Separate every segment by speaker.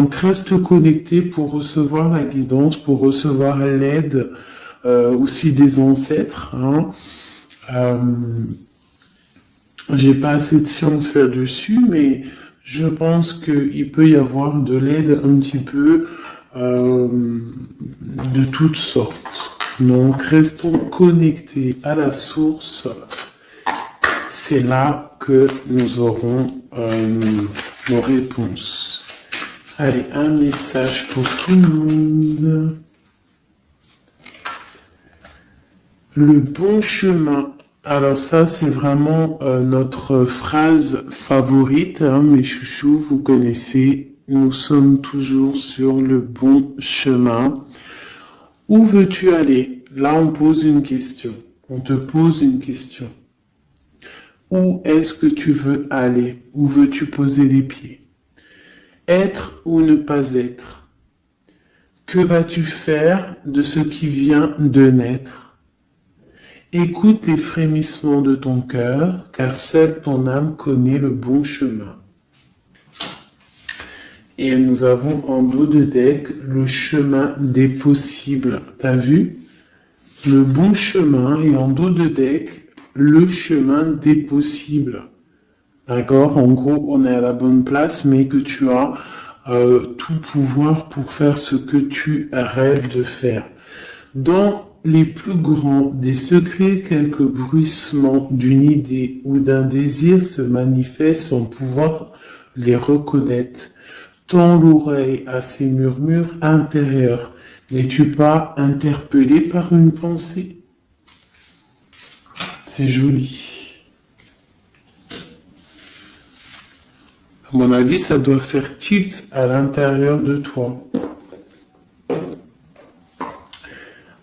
Speaker 1: Donc reste connecté pour recevoir la guidance, pour recevoir l'aide aussi des ancêtres. Hein. J'ai pas assez de science là-dessus, mais je pense qu'il peut y avoir de l'aide un petit peu de toutes sortes. Donc restons connectés à la source. C'est là que nous aurons nos réponses. Allez, un message pour tout le monde. Le bon chemin. Alors ça, c'est vraiment notre phrase favorite, hein, mes chouchous, vous connaissez. Nous sommes toujours sur le bon chemin. Où veux-tu aller? Là, on pose une question. On te pose une question. Où est-ce que tu veux aller? Où veux-tu poser les pieds? Être ou ne pas être? Que vas-tu faire de ce qui vient de naître? Écoute les frémissements de ton cœur, car seule ton âme connaît le bon chemin. Et nous avons en dos de deck le chemin des possibles. T'as vu? Le bon chemin et en dos de deck, le chemin des possibles. D'accord? En gros, on est à la bonne place, mais que tu as tout pouvoir pour faire ce que tu rêves de faire. Dans les plus grands des secrets, quelques bruissements d'une idée ou d'un désir se manifestent sans pouvoir les reconnaître. Tends l'oreille à ces murmures intérieurs. N'es-tu pas interpellé par une pensée? C'est joli. À mon avis, ça doit faire tilt à l'intérieur de toi.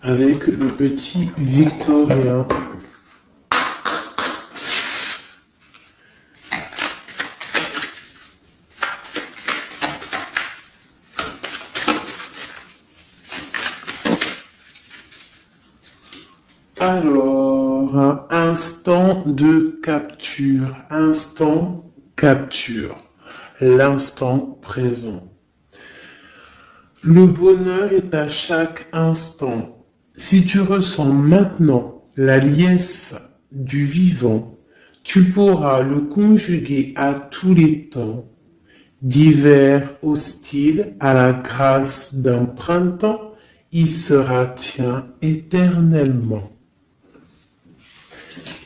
Speaker 1: Avec le petit Victorien. Alors, instant de capture. Instant capture. L'instant présent. Le bonheur est à chaque instant. Si tu ressens maintenant la liesse du vivant, tu pourras le conjuguer à tous les temps, d'hiver hostile à la grâce d'un printemps, il sera tien éternellement.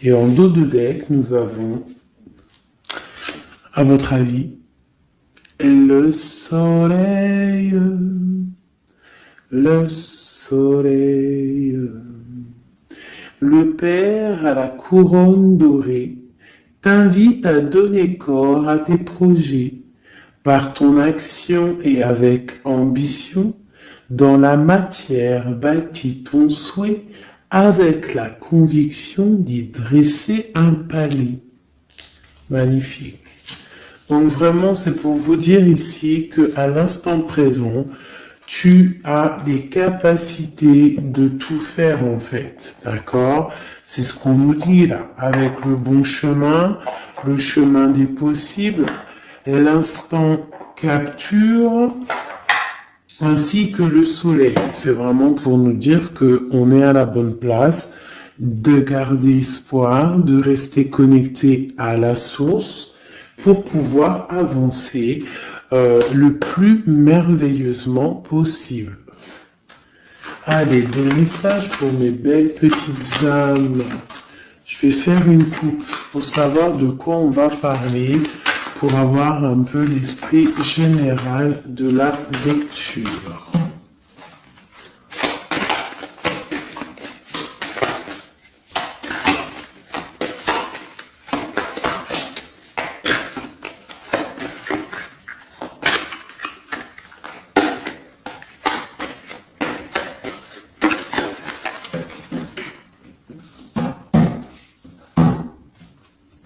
Speaker 1: Et en dos de deck, nous avons, à votre avis, le soleil, le soleil, le Père à la couronne dorée t'invite à donner corps à tes projets par ton action et avec ambition. Dans la matière bâtis ton souhait avec la conviction d'y dresser un palais. Magnifique. Donc vraiment, c'est pour vous dire ici qu'à l'instant présent, tu as les capacités de tout faire en fait. D'accord? C'est ce qu'on nous dit là. Avec le bon chemin, le chemin des possibles, l'instant capture, ainsi que le soleil. C'est vraiment pour nous dire qu'on est à la bonne place, de garder espoir, de rester connecté à la source, pour pouvoir avancer le plus merveilleusement possible. Allez, des messages pour mes belles petites âmes. Je vais faire une coupe pour savoir de quoi on va parler, pour avoir un peu l'esprit général de la lecture.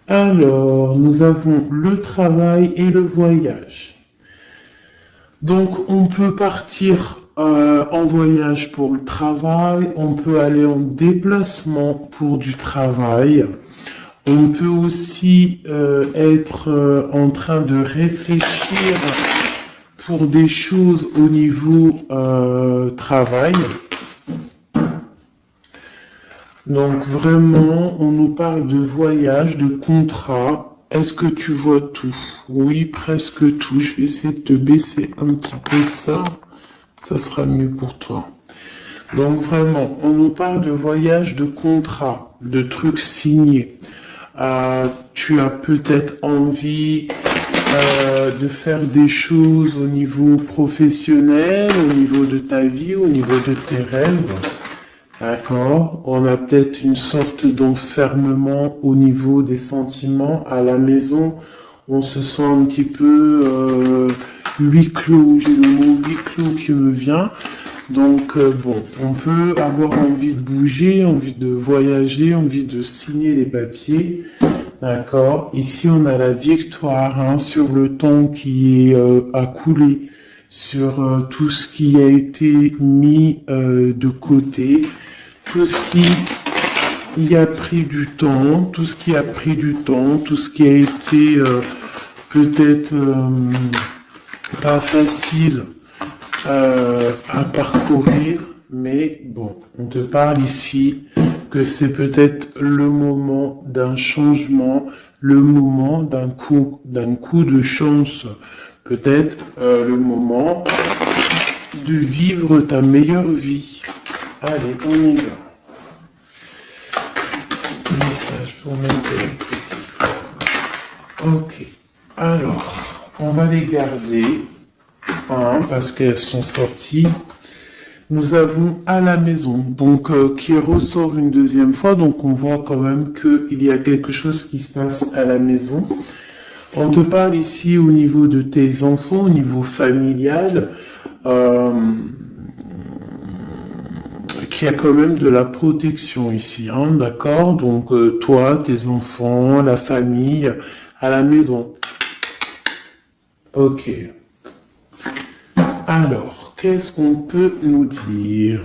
Speaker 1: Alors, nous avons le travail et le voyage. Donc, on peut partir en voyage pour le travail, on peut aller en déplacement pour du travail, on peut aussi être en train de réfléchir pour des choses au niveau travail. Donc vraiment, on nous parle de voyage, de contrat. Est-ce que tu vois tout? Oui, presque tout. Je vais essayer de te baisser un petit peu ça. Ça sera mieux pour toi. Donc vraiment, on nous parle de voyage, de contrat, de trucs signés. Tu as peut-être envie de faire des choses au niveau professionnel, au niveau de ta vie, au niveau de tes rêves. D'accord. On a peut-être une sorte d'enfermement au niveau des sentiments à la maison. On se sent un petit peu huis clos. J'ai le mot huis clos qui me vient. Donc bon, on peut avoir envie de bouger, envie de voyager, envie de signer les papiers. D'accord. Ici, on a la victoire hein, sur le temps qui est à couler, sur tout ce qui a été mis de côté, tout ce qui y a pris du temps, tout ce qui a pris du temps, tout ce qui a été peut-être pas facile à parcourir, mais bon, on te parle ici que c'est peut-être le moment d'un changement, le moment d'un coup de chance, peut-être le moment de vivre ta meilleure vie. Allez, on y va. Message pour mettre. Ok. Alors, on va les garder. Parce qu'elles sont sorties. Nous avons à la maison, donc qui ressort une deuxième fois, donc on voit quand même qu'il y a quelque chose qui se passe à la maison. On te parle ici au niveau de tes enfants, au niveau familial, qu'il y a quand même de la protection ici, hein, d'accord? Donc toi, tes enfants, la famille, à la maison. Ok. Alors, qu'est-ce qu'on peut nous dire?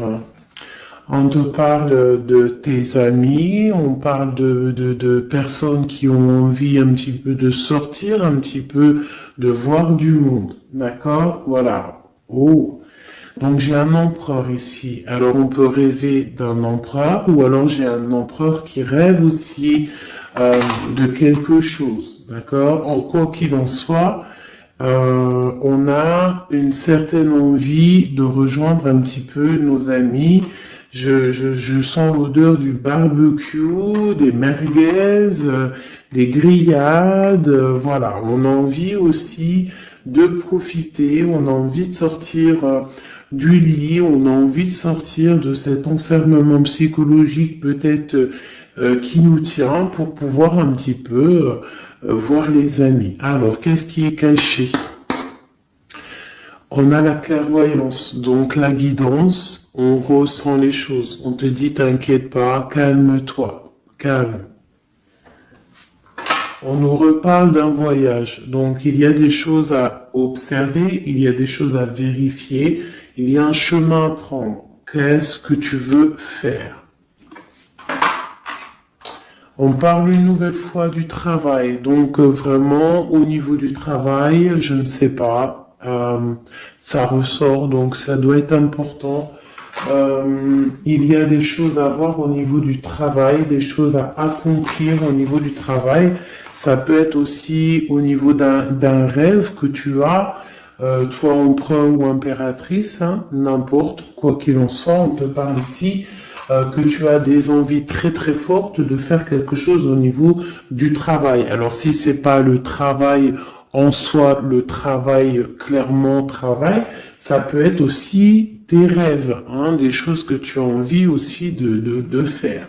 Speaker 1: On te parle de tes amis, on parle de personnes qui ont envie un petit peu de sortir, un petit peu de voir du monde. D'accord? Voilà. Oh. Donc j'ai un empereur ici. Alors on peut rêver d'un empereur ou alors j'ai un empereur qui rêve aussi de quelque chose. D'accord? Quoi qu'il en soit, on a une certaine envie de rejoindre un petit peu nos amis. Je sens l'odeur du barbecue, des merguez, des grillades. Voilà, on a envie aussi de profiter, on a envie de sortir du lit, on a envie de sortir de cet enfermement psychologique peut-être qui nous tient pour pouvoir un petit peu voir les amis. Alors, qu'est-ce qui est caché? On a la clairvoyance, donc la guidance, on ressent les choses. On te dit, t'inquiète pas, calme-toi, calme. On nous reparle d'un voyage, donc il y a des choses à observer, il y a des choses à vérifier, il y a un chemin à prendre. Qu'est-ce que tu veux faire? On parle une nouvelle fois du travail, donc vraiment au niveau du travail, je ne sais pas, ça ressort, donc ça doit être important. Il y a des choses à voir au niveau du travail, des choses à accomplir au niveau du travail. Ça peut être aussi au niveau d'un rêve que tu as, toi empereur ou impératrice, hein, n'importe, quoi qu'il en soit, on te parle ici que tu as des envies très très fortes de faire quelque chose au niveau du travail. Alors si c'est pas le travail en soi, le travail clairement travail, ça peut être aussi tes rêves, hein, des choses que tu as envie aussi de faire.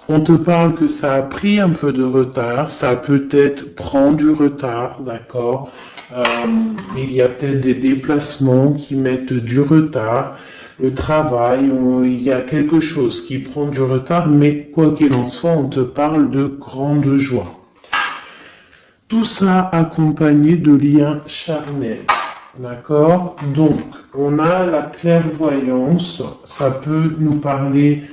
Speaker 1: On te parle que ça a pris un peu de retard, ça peut-être prend du retard, d'accord. Il y a peut-être des déplacements qui mettent du retard. Le travail, il y a quelque chose qui prend du retard, mais quoi qu'il en soit, on te parle de grande joie. Tout ça accompagné de liens charnels. D'accord? Donc, on a la clairvoyance, ça peut nous parler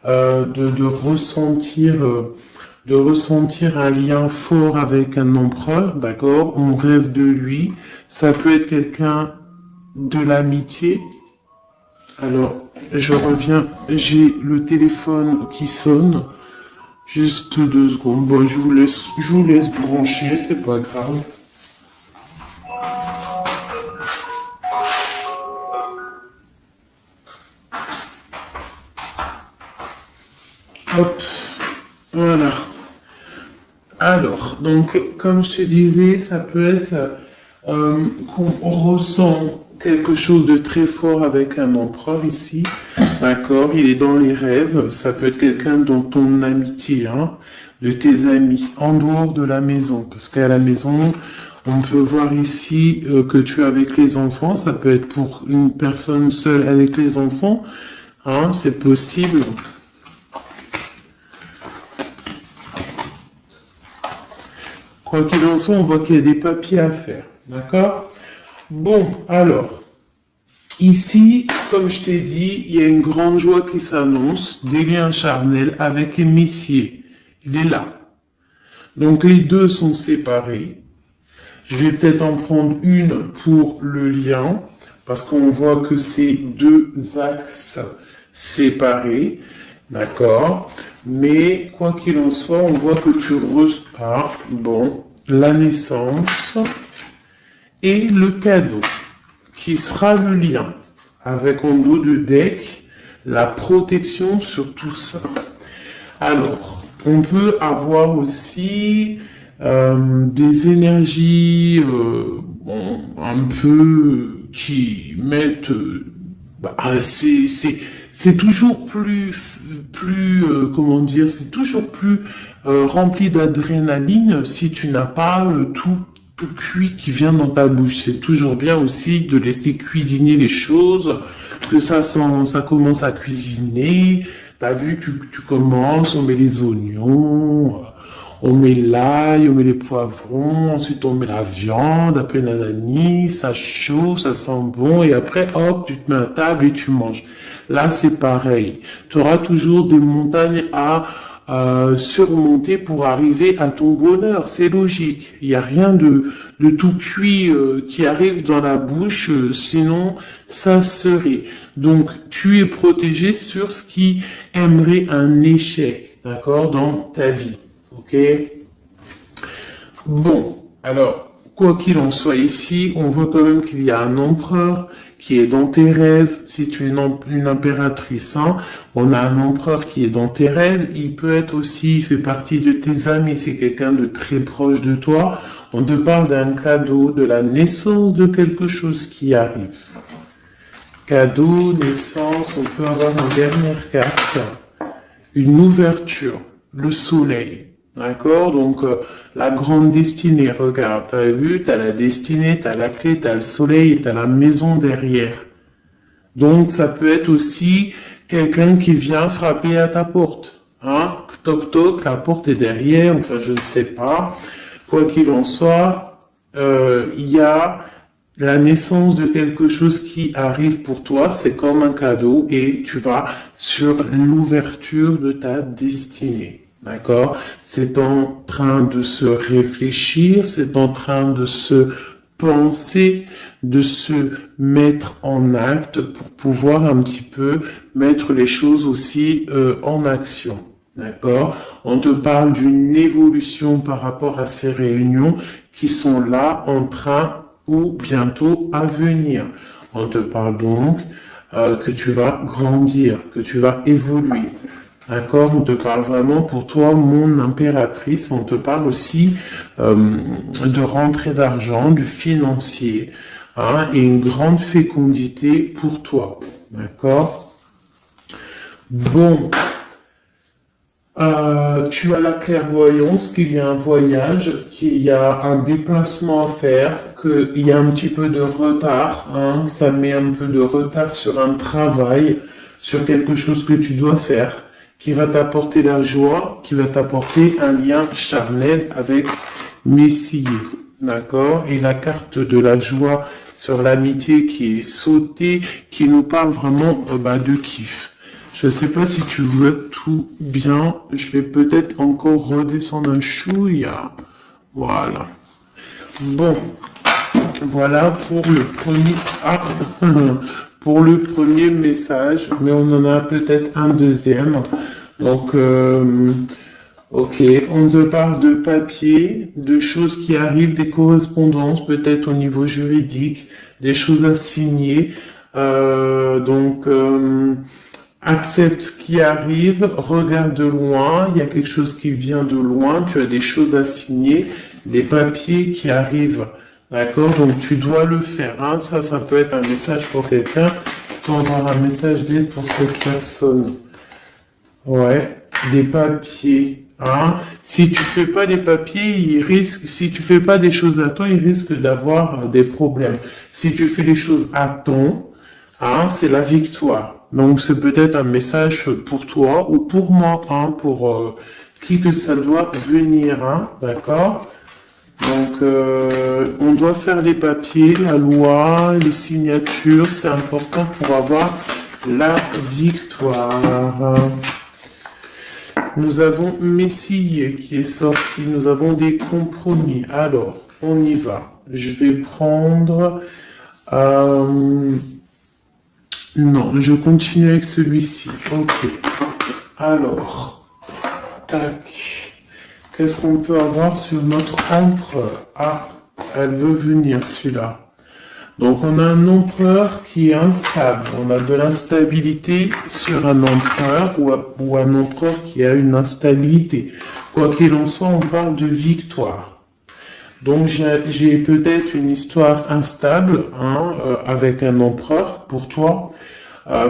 Speaker 1: de ressentir de ressentir un lien fort avec un empereur, d'accord? On rêve de lui. Ça peut être quelqu'un de l'amitié. Alors, je reviens, j'ai le téléphone qui sonne. Juste 2 secondes. Bon, je vous laisse brancher, c'est pas grave. Hop, voilà. Alors, donc, comme je te disais, ça peut être qu'on ressent quelque chose de très fort avec un empereur ici, d'accord? Il est dans les rêves, ça peut être quelqu'un dans ton amitié, hein, de tes amis, en dehors de la maison, parce qu'à la maison, on peut voir ici que tu es avec les enfants, ça peut être pour une personne seule avec les enfants, hein, c'est possible. Quoi qu'il en soit, on voit qu'il y a des papiers à faire. D'accord? Bon, alors, ici, comme je t'ai dit, il y a une grande joie qui s'annonce, des liens charnels avec un messier. Il est là. Donc, les deux sont séparés. Je vais peut-être en prendre une pour le lien, parce qu'on voit que c'est 2 axes séparés. D'accord? Mais quoi qu'il en soit, on voit que tu repars, bon, la naissance et le cadeau, qui sera le lien, avec en dos de deck, la protection sur tout ça. Alors, on peut avoir aussi des énergies bon, un peu qui mettent... c'est toujours comment dire, c'est toujours plus rempli d'adrénaline si tu n'as pas tout cuit qui vient dans ta bouche. C'est toujours bien aussi de laisser cuisiner les choses, que ça commence à cuisiner. T'as vu, tu commences, on met les oignons, on met l'ail, on met les poivrons, ensuite on met la viande, après nanani, ça chauffe, ça sent bon, et après, hop, tu te mets à table et tu manges. Là, c'est pareil. Tu auras toujours des montagnes à surmonter pour arriver à ton bonheur. C'est logique. Il n'y a rien de tout cuit qui arrive dans la bouche, sinon ça serait. Donc, tu es protégé sur ce qui aimerait un échec, d'accord, dans ta vie. Ok? Bon, alors, quoi qu'il en soit ici, on voit quand même qu'il y a un empereur qui est dans tes rêves. Si tu es une impératrice, hein, on a un empereur qui est dans tes rêves. Il peut être aussi, il fait partie de tes amis. C'est quelqu'un de très proche de toi. On te parle d'un cadeau, de la naissance de quelque chose qui arrive. Cadeau, naissance, on peut avoir une dernière carte. Une ouverture, le soleil. D'accord? Donc, la grande destinée, regarde, t'as vu, t'as la destinée, t'as la clé, t'as le soleil et t'as la maison derrière. Donc, ça peut être aussi quelqu'un qui vient frapper à ta porte. Hein? Toc toc, la porte est derrière, enfin, je ne sais pas. Quoi qu'il en soit, il y a la naissance de quelque chose qui arrive pour toi, c'est comme un cadeau et tu vas sur l'ouverture de ta destinée. D'accord? C'est en train de se réfléchir, c'est en train de se penser, de se mettre en acte pour pouvoir un petit peu mettre les choses aussi en action. D'accord? On te parle d'une évolution par rapport à ces réunions qui sont là en train ou bientôt à venir. On te parle donc que tu vas grandir, que tu vas évoluer. D'accord? On te parle vraiment pour toi, mon impératrice. On te parle aussi de rentrée d'argent, du financier, hein, et une grande fécondité pour toi. D'accord? Bon. Tu as la clairvoyance qu'il y a un voyage, qu'il y a un déplacement à faire, qu'il y a un petit peu de retard, hein, ça met un peu de retard sur un travail, sur quelque chose que tu dois faire, qui va t'apporter la joie, qui va t'apporter un lien charnel avec Messier. D'accord? Et la carte de la joie sur l'amitié qui est sautée, qui nous parle vraiment de kiff. Je sais pas si tu vois tout bien. Je vais peut-être encore redescendre un chouïa. Voilà. Bon. Voilà pour le premier, pour le premier message. Mais on en a peut-être un deuxième. Donc, ok, on te parle de papier, de choses qui arrivent, des correspondances, peut-être au niveau juridique, des choses à signer. Accepte ce qui arrive, regarde de loin, il y a quelque chose qui vient de loin, tu as des choses à signer, des papiers qui arrivent. D'accord? Donc tu dois le faire. Hein. Ça peut être un message pour quelqu'un. Tu peux avoir un message d'aide pour cette personne. Ouais, des papiers. Hein. Si tu fais pas les papiers, si tu fais pas des choses à temps, il risque d'avoir des problèmes. Si tu fais les choses à temps, hein, c'est la victoire. Donc c'est peut-être un message pour toi ou pour moi, hein, pour qui que ça doit venir, hein, d'accord? Donc on doit faire les papiers, la loi, les signatures, c'est important pour avoir la victoire. Nous avons Messie qui est sorti, nous avons des compromis. Alors, on y va. Je vais prendre... Non, je continue avec celui-ci. Ok. Alors, tac. Qu'est-ce qu'on peut avoir sur notre empereur? Ah, elle veut venir, celui-là. Donc, on a un empereur qui est instable. On a de l'instabilité sur un empereur ou un empereur qui a une instabilité. Quoi qu'il en soit, on parle de victoire. Donc, j'ai peut-être une histoire instable avec un empereur pour toi.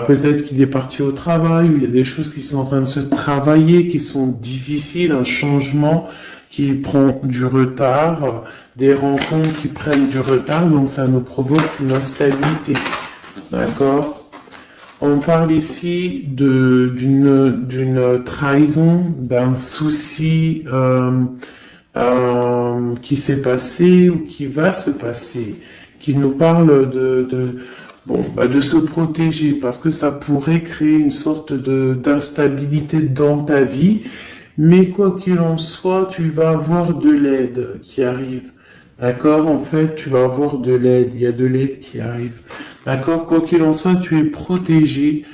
Speaker 1: Peut-être qu'il est parti au travail, ou il y a des choses qui sont en train de se travailler, qui sont difficiles, un changement qui prend du retard, des rencontres qui prennent du retard, donc ça nous provoque une instabilité. D'accord? On parle ici d'une trahison, d'un souci qui s'est passé ou qui va se passer, qui nous parle de se protéger, parce que ça pourrait créer une sorte d'instabilité dans ta vie, mais quoi qu'il en soit, tu vas avoir de l'aide qui arrive. D'accord? En fait, tu vas avoir de l'aide, il y a de l'aide qui arrive. D'accord? Quoi qu'il en soit, tu es protégé.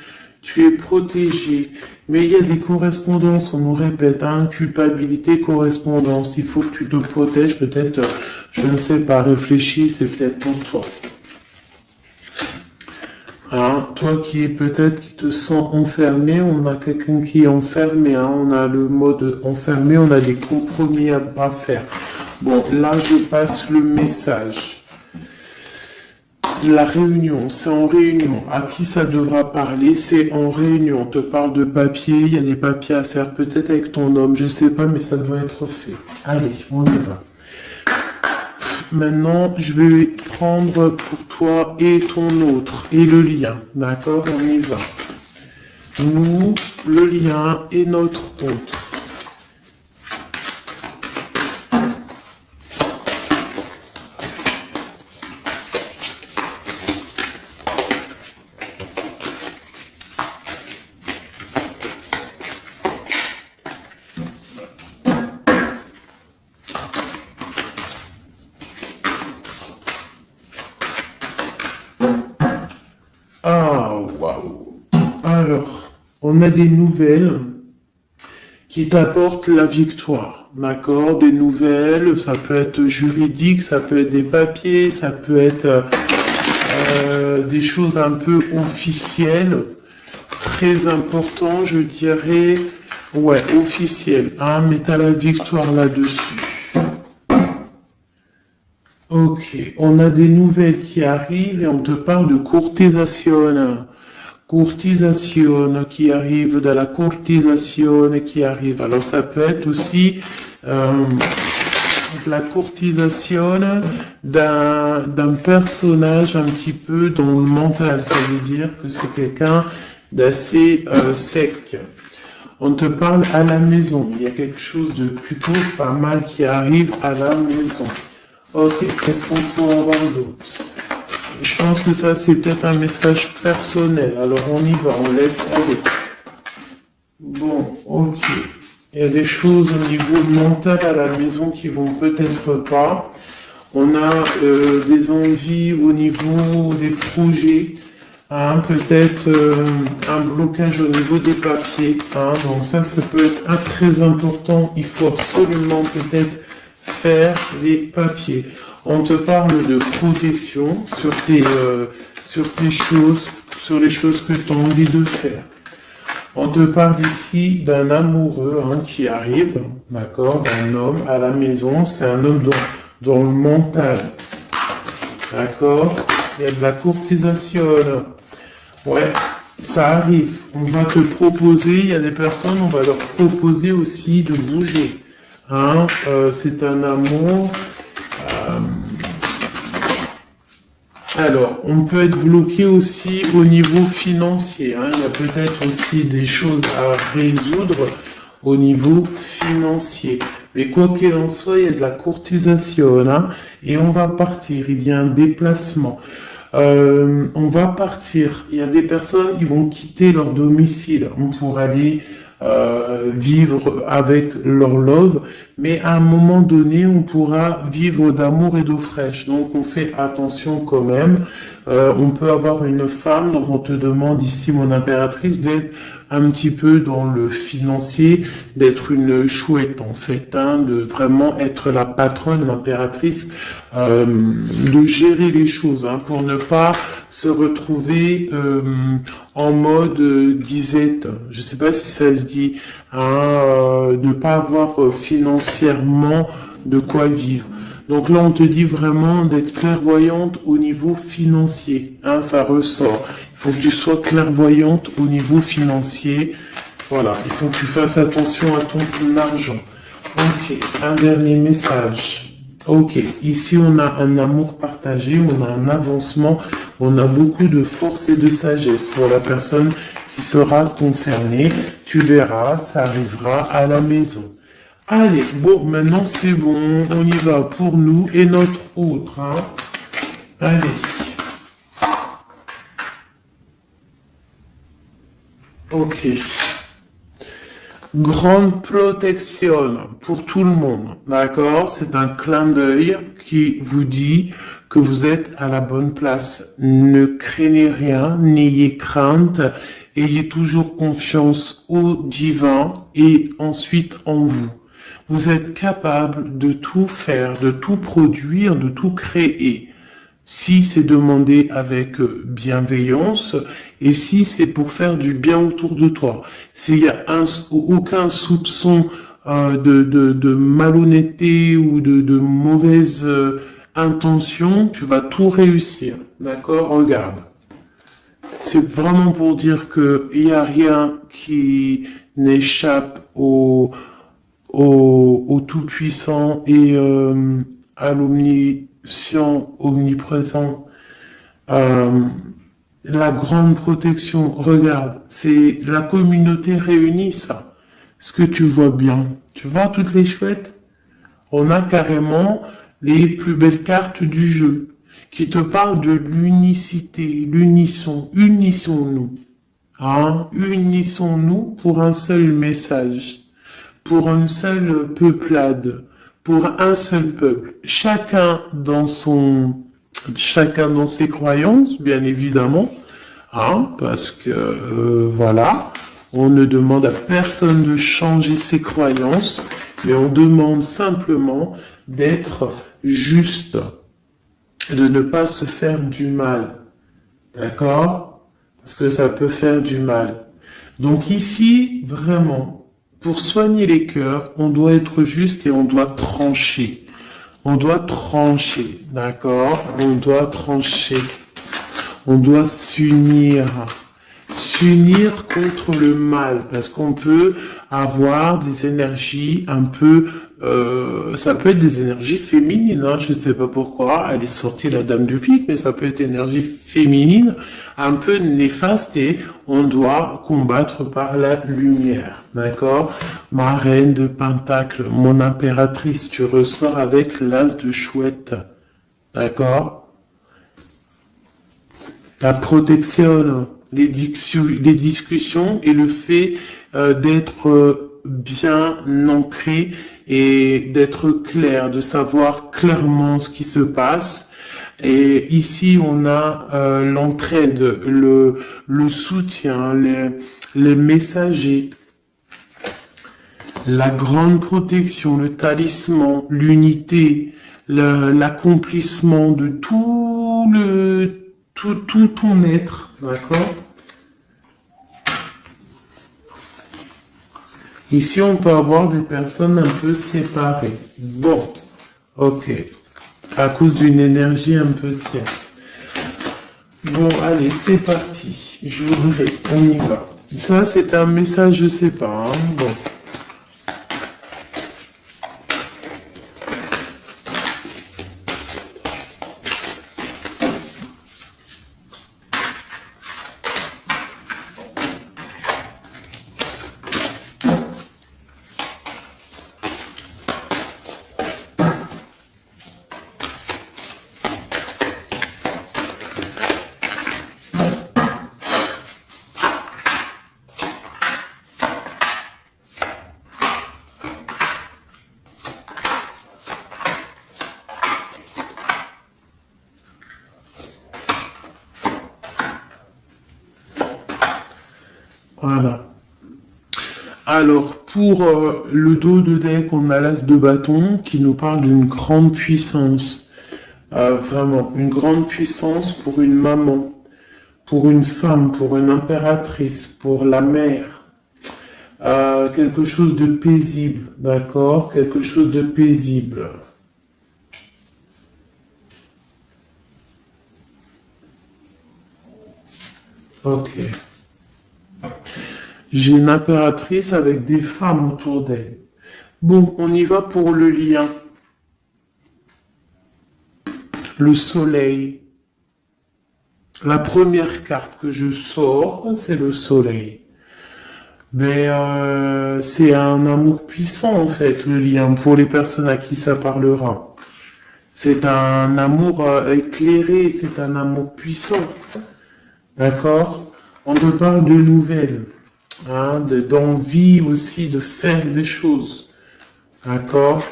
Speaker 1: Tu es protégé. Mais il y a des correspondances, on nous répète, hein, culpabilité, correspondance. Il faut que tu te protèges, peut-être, je ne sais pas, réfléchis, c'est peut-être pour toi. Hein, toi qui te sens enfermé, on a quelqu'un qui est enfermé, hein, on a le mode enfermé, on a des compromis à faire. Bon, là je passe le message. La réunion, c'est en réunion. À qui ça devra parler? C'est en réunion. On te parle de papier, il y a des papiers à faire, peut-être avec ton homme, je sais pas, mais ça doit être fait. Allez, on y va. Maintenant, je vais prendre pour toi et ton autre, et le lien. D'accord? On y va. Nous, le lien et notre autre. Ah, waouh. Alors, on a des nouvelles qui t'apportent la victoire. D'accord? Des nouvelles, ça peut être juridique, ça peut être des papiers, ça peut être des choses un peu officielles. Très important, je dirais. Ouais, officiel. Hein, mais t'as la victoire là-dessus. Ok, on a des nouvelles qui arrivent et on te parle de courtisation. Courtisation qui arrive, de la courtisation qui arrive. Alors ça peut être aussi de la courtisation d'un personnage un petit peu dans le mental. Ça veut dire que c'est quelqu'un d'assez sec. On te parle à la maison. Il y a quelque chose de plutôt pas mal qui arrive à la maison. Ok, qu'est-ce qu'on peut avoir d'autre? Je pense que ça, c'est peut-être un message personnel. Alors, on y va, on laisse aller. Bon, ok. Il y a des choses au niveau mental à la maison qui vont peut-être pas. On a des envies au niveau des projets, hein, peut-être un blocage au niveau des papiers. Hein, donc ça peut être très important. Il faut absolument peut-être faire les papiers. On te parle de protection sur tes choses, sur les choses que tu as envie de faire. On te parle ici d'un amoureux hein, qui arrive, d'accord, d'un homme à la maison. C'est un homme dans le mental, d'accord. Il y a de la courtisation. Ouais, ça arrive. On va te proposer, il y a des personnes, on va leur proposer aussi de bouger. Hein, c'est un amour. Alors, on peut être bloqué aussi au niveau financier. Hein. Il y a peut-être aussi des choses à résoudre au niveau financier. Mais quoi qu'il en soit, il y a de la courtisation. Hein, et on va partir. Il y a un déplacement. On va partir. Il y a des personnes qui vont quitter leur domicile pour aller vivre avec leur love, mais à un moment donné, on pourra vivre d'amour et d'eau fraîche. Donc, on fait attention quand même. On peut avoir une femme, donc on te demande ici, mon impératrice, d'être un petit peu dans le financier, d'être une chouette en fait, hein, de vraiment être la patronne, l'impératrice, de gérer les choses, hein, pour ne pas se retrouver en mode disette. Je sais pas si ça se dit, hein, ne pas avoir financièrement de quoi vivre. Donc là, on te dit vraiment d'être clairvoyante au niveau financier. Hein, ça ressort. Il faut que tu sois clairvoyante au niveau financier. Voilà, il faut que tu fasses attention à ton argent. Ok, un dernier message. Ok, ici on a un amour partagé, on a un avancement, on a beaucoup de force et de sagesse pour la personne qui sera concernée. Tu verras, ça arrivera à la maison. Allez, bon, maintenant c'est bon, on y va pour nous et notre autre. Hein. Allez. Ok. Grande protection pour tout le monde, d'accord? C'est un clin d'œil qui vous dit que vous êtes à la bonne place. Ne craignez rien, n'ayez crainte, ayez toujours confiance au divin et ensuite en vous. Vous êtes capable de tout faire, de tout produire, de tout créer. Si c'est demandé avec bienveillance et si c'est pour faire du bien autour de toi. S'il y a aucun soupçon de malhonnêteté ou de mauvaise intention, tu vas tout réussir. D'accord? Regarde. C'est vraiment pour dire que il n'y a rien qui n'échappe au Tout-Puissant et à l'omniscient, omniprésent. La grande protection, regarde, c'est la communauté réunie, ça. Est-ce que tu vois bien? Tu vois toutes les chouettes? On a carrément les plus belles cartes du jeu qui te parlent de l'unicité, l'unisson, unissons-nous. Hein? Unissons-nous pour un seul message, pour une seule peuplade, pour un seul peuple. Chacun dans ses croyances, bien évidemment, hein, parce que voilà, on ne demande à personne de changer ses croyances, mais on demande simplement d'être juste, de ne pas se faire du mal, d'accord? Parce que ça peut faire du mal. Donc ici, vraiment, pour soigner les cœurs, on doit être juste et on doit trancher. On doit trancher, d'accord? On doit trancher. On doit s'unir. S'unir contre le mal. Parce qu'on peut avoir des énergies un peu... ça peut être des énergies féminines. Hein, je ne sais pas pourquoi. Elle est sortie la dame du pique, mais ça peut être énergie féminine un peu néfaste et on doit combattre par la lumière. D'accord? Ma reine de Pentacle, mon impératrice, tu ressors avec l'as de chouette. D'accord? La protection, les discussions et le fait d'être bien ancré et d'être clair, de savoir clairement ce qui se passe. Et ici, on a l'entraide, le soutien, les messagers, la grande protection, le talisman, l'unité, l'accomplissement de tout ton être, d'accord? Ici, on peut avoir des personnes un peu séparées. Bon, ok. À cause d'une énergie un peu tierce. Bon, allez, c'est parti. Je voudrais, on y va. Ça, c'est un message, je sais pas. Hein. Bon. Voilà. Alors, pour le dos de deck, on a l'as de bâton qui nous parle d'une grande puissance. Vraiment, une grande puissance pour une maman, pour une femme, pour une impératrice, pour la mère. Quelque chose de paisible, d'accord? Quelque chose de paisible. Ok. J'ai une impératrice avec des femmes autour d'elle. Bon, on y va pour le lien. Le soleil. La première carte que je sors, c'est le soleil. Mais c'est un amour puissant en fait, le lien, pour les personnes à qui ça parlera. C'est un amour éclairé, c'est un amour puissant. D'accord? On te parle de nouvelles, hein, d'envie aussi de faire des choses. D'accord?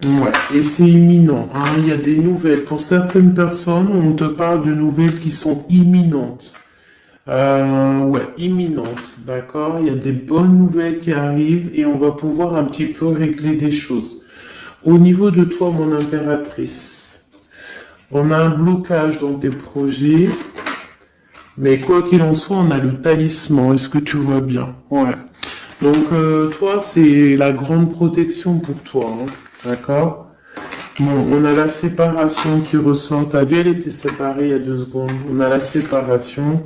Speaker 1: Ouais, et c'est imminent, hein. Il y a des nouvelles. Pour certaines personnes, on te parle de nouvelles qui sont imminentes. Ouais, imminentes, d'accord? Il y a des bonnes nouvelles qui arrivent et on va pouvoir un petit peu régler des choses. Au niveau de toi, mon impératrice, on a un blocage dans tes projets, mais quoi qu'il en soit, on a le talisman. Est-ce que tu vois bien? Ouais. Donc, toi, c'est la grande protection pour toi, hein. D'accord? Bon, on a la séparation qui ressort. T'as vu, elle était séparée il y a 2 secondes. On a la séparation,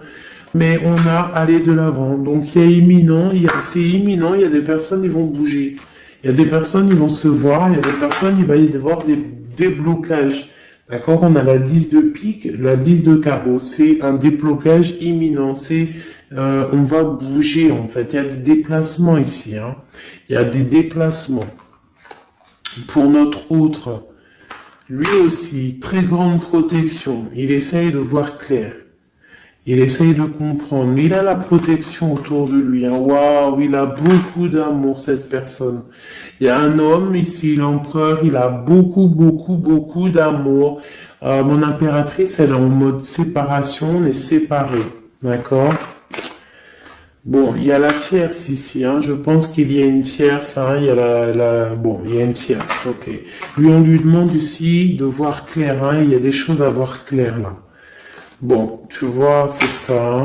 Speaker 1: mais on a allé de l'avant. Donc, il y a imminent, c'est imminent, il y a des personnes qui vont bouger. Il y a des personnes qui vont se voir, il y a des personnes, il va y avoir des déblocages. D'accord? On a la 10 de pique, la 10 de carreau. C'est un déblocage imminent. On va bouger, en fait. Il y a des déplacements ici, hein. Il y a des déplacements. Pour notre autre, lui aussi, très grande protection. Il essaye de voir clair. Il essaye de comprendre. Il a la protection autour de lui, hein. Waouh, il a beaucoup d'amour, cette personne. Il y a un homme ici, l'empereur, il a beaucoup, beaucoup, beaucoup d'amour. Mon impératrice, elle est en mode séparation, on est séparés. D'accord? Bon, il y a la tierce ici, hein. Je pense qu'il y a une tierce, hein. Il y a bon, il y a une tierce, ok. Lui, on lui demande ici de voir clair, hein. Il y a des choses à voir clair, là. Bon, tu vois, c'est ça, hein.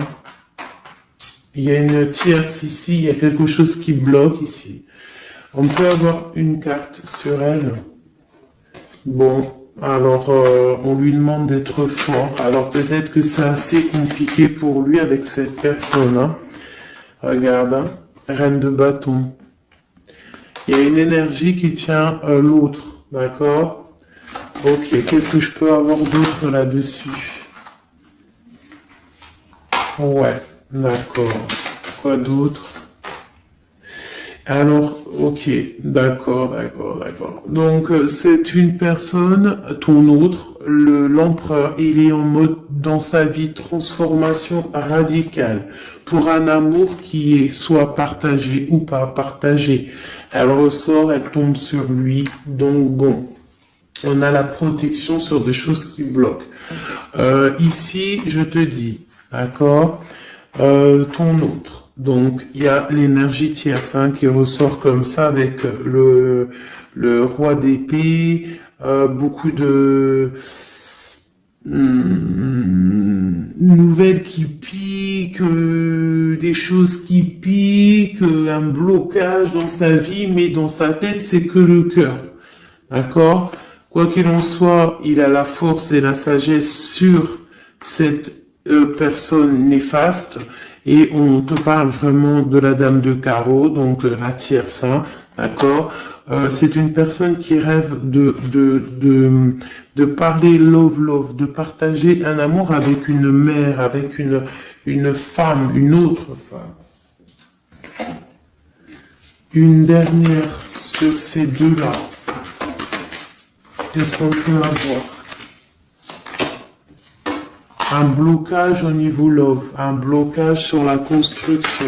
Speaker 1: Il y a une tierce ici, il y a quelque chose qui bloque ici. On peut avoir une carte sur elle. Bon, alors, on lui demande d'être fort. Alors, peut-être que c'est assez compliqué pour lui avec cette personne, hein. Regarde, hein. Reine de bâton. Il y a une énergie qui tient l'autre, d'accord? Ok, qu'est-ce que je peux avoir d'autre là-dessus? Ouais, d'accord. Quoi d'autre? Alors, ok, d'accord. Donc, c'est une personne, ton autre, l'empereur, il est en mode, dans sa vie, transformation radicale pour un amour qui est soit partagé ou pas partagé. Elle ressort, elle tombe sur lui, donc bon. On a la protection sur des choses qui bloquent. Ici, je te dis, d'accord, ton autre. Donc, il y a l'énergie tierce qui ressort comme ça avec le roi d'épée, beaucoup de nouvelles qui piquent, des choses qui piquent, un blocage dans sa vie, mais dans sa tête, c'est que le cœur. D'accord? Quoi qu'il en soit, il a la force et la sagesse sur cette personne néfaste et on te parle vraiment de la dame de carreau, donc la tierce, d'accord? C'est une personne qui rêve de parler love, de partager un amour avec une mère, avec une femme, une autre femme. Une dernière sur ces deux-là. Qu'est-ce qu'on peut avoir? Un blocage au niveau love, un blocage sur la construction.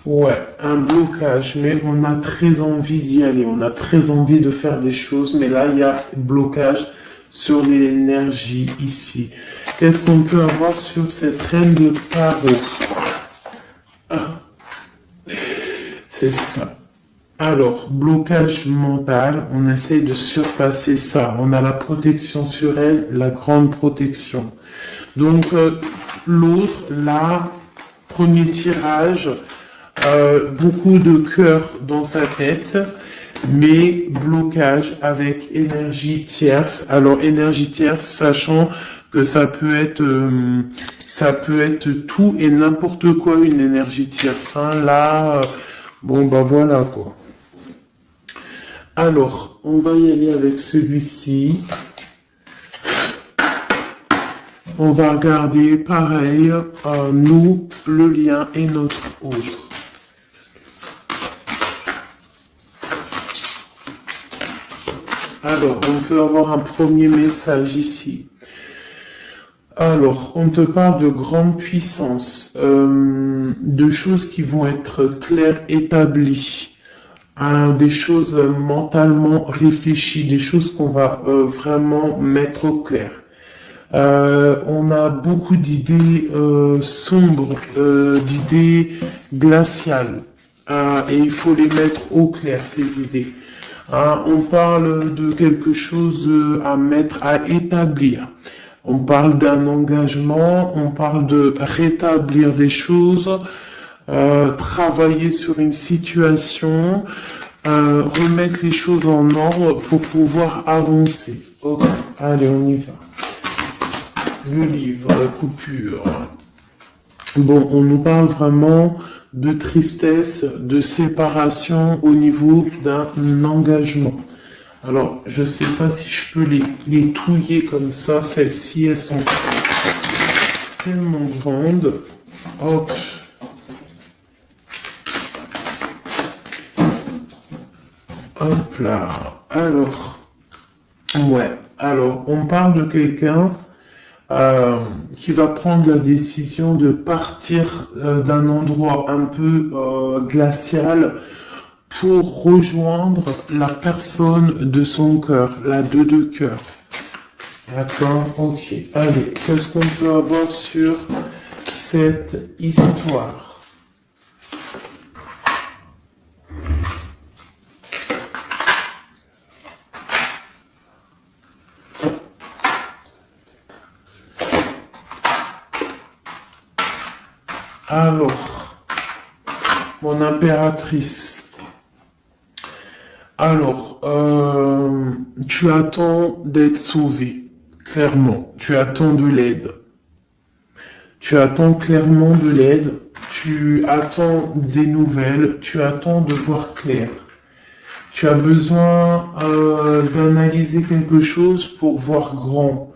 Speaker 1: Ouais, un blocage, mais on a très envie d'y aller, on a très envie de faire des choses, mais là, il y a blocage sur l'énergie ici. Qu'est-ce qu'on peut avoir sur cette reine de carreau? C'est ça. Alors, blocage mental, on essaie de surpasser ça. On a la protection sur elle, la grande protection. Donc, l'autre, là, premier tirage, beaucoup de cœur dans sa tête, mais blocage avec énergie tierce. Alors, énergie tierce, sachant que ça peut être tout et n'importe quoi, une énergie tierce. Là, bon, bah voilà, quoi. Alors, on va y aller avec celui-ci. On va regarder, pareil, nous, le lien et notre autre. Alors, on peut avoir un premier message ici. Alors, on te parle de grande puissance, de choses qui vont être claires, établies. Des choses mentalement réfléchies, des choses qu'on va vraiment mettre au clair. On a beaucoup d'idées sombres, d'idées glaciales, et il faut les mettre au clair, ces idées. On parle de quelque chose à mettre, à établir. On parle d'un engagement, on parle de rétablir des choses, travailler sur une situation, remettre les choses en ordre pour pouvoir avancer. Ok, allez, on y va. Le livre, la coupure. Bon, on nous parle vraiment de tristesse, de séparation au niveau d'un engagement. Alors, je ne sais pas si je peux les touiller comme ça. Celles-ci, elles sont tellement grandes. Hop. Hop là. Alors, ouais. Alors, on parle de quelqu'un qui va prendre la décision de partir d'un endroit un peu glacial pour rejoindre la personne de son cœur, la deux de cœur. D'accord, ok. Allez, qu'est-ce qu'on peut avoir sur cette histoire? Alors, mon impératrice. Alors, tu attends d'être sauvé, clairement. Tu attends de l'aide. Tu attends clairement de l'aide. Tu attends des nouvelles. Tu attends de voir clair. Tu as besoin d'analyser quelque chose pour voir grand,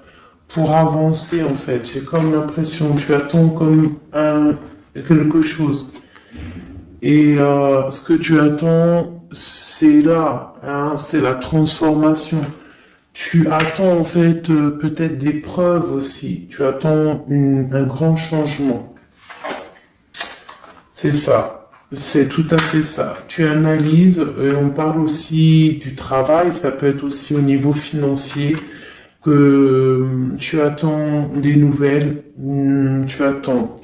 Speaker 1: pour avancer en fait. J'ai comme l'impression, tu attends comme quelque chose. Et ce que tu attends, c'est là, hein, c'est la transformation. Tu attends en fait peut-être des preuves aussi. Tu attends un grand changement. C'est ça. C'est tout à fait ça. Tu analyses, et on parle aussi du travail, ça peut être aussi au niveau financier, que tu attends des nouvelles, tu attends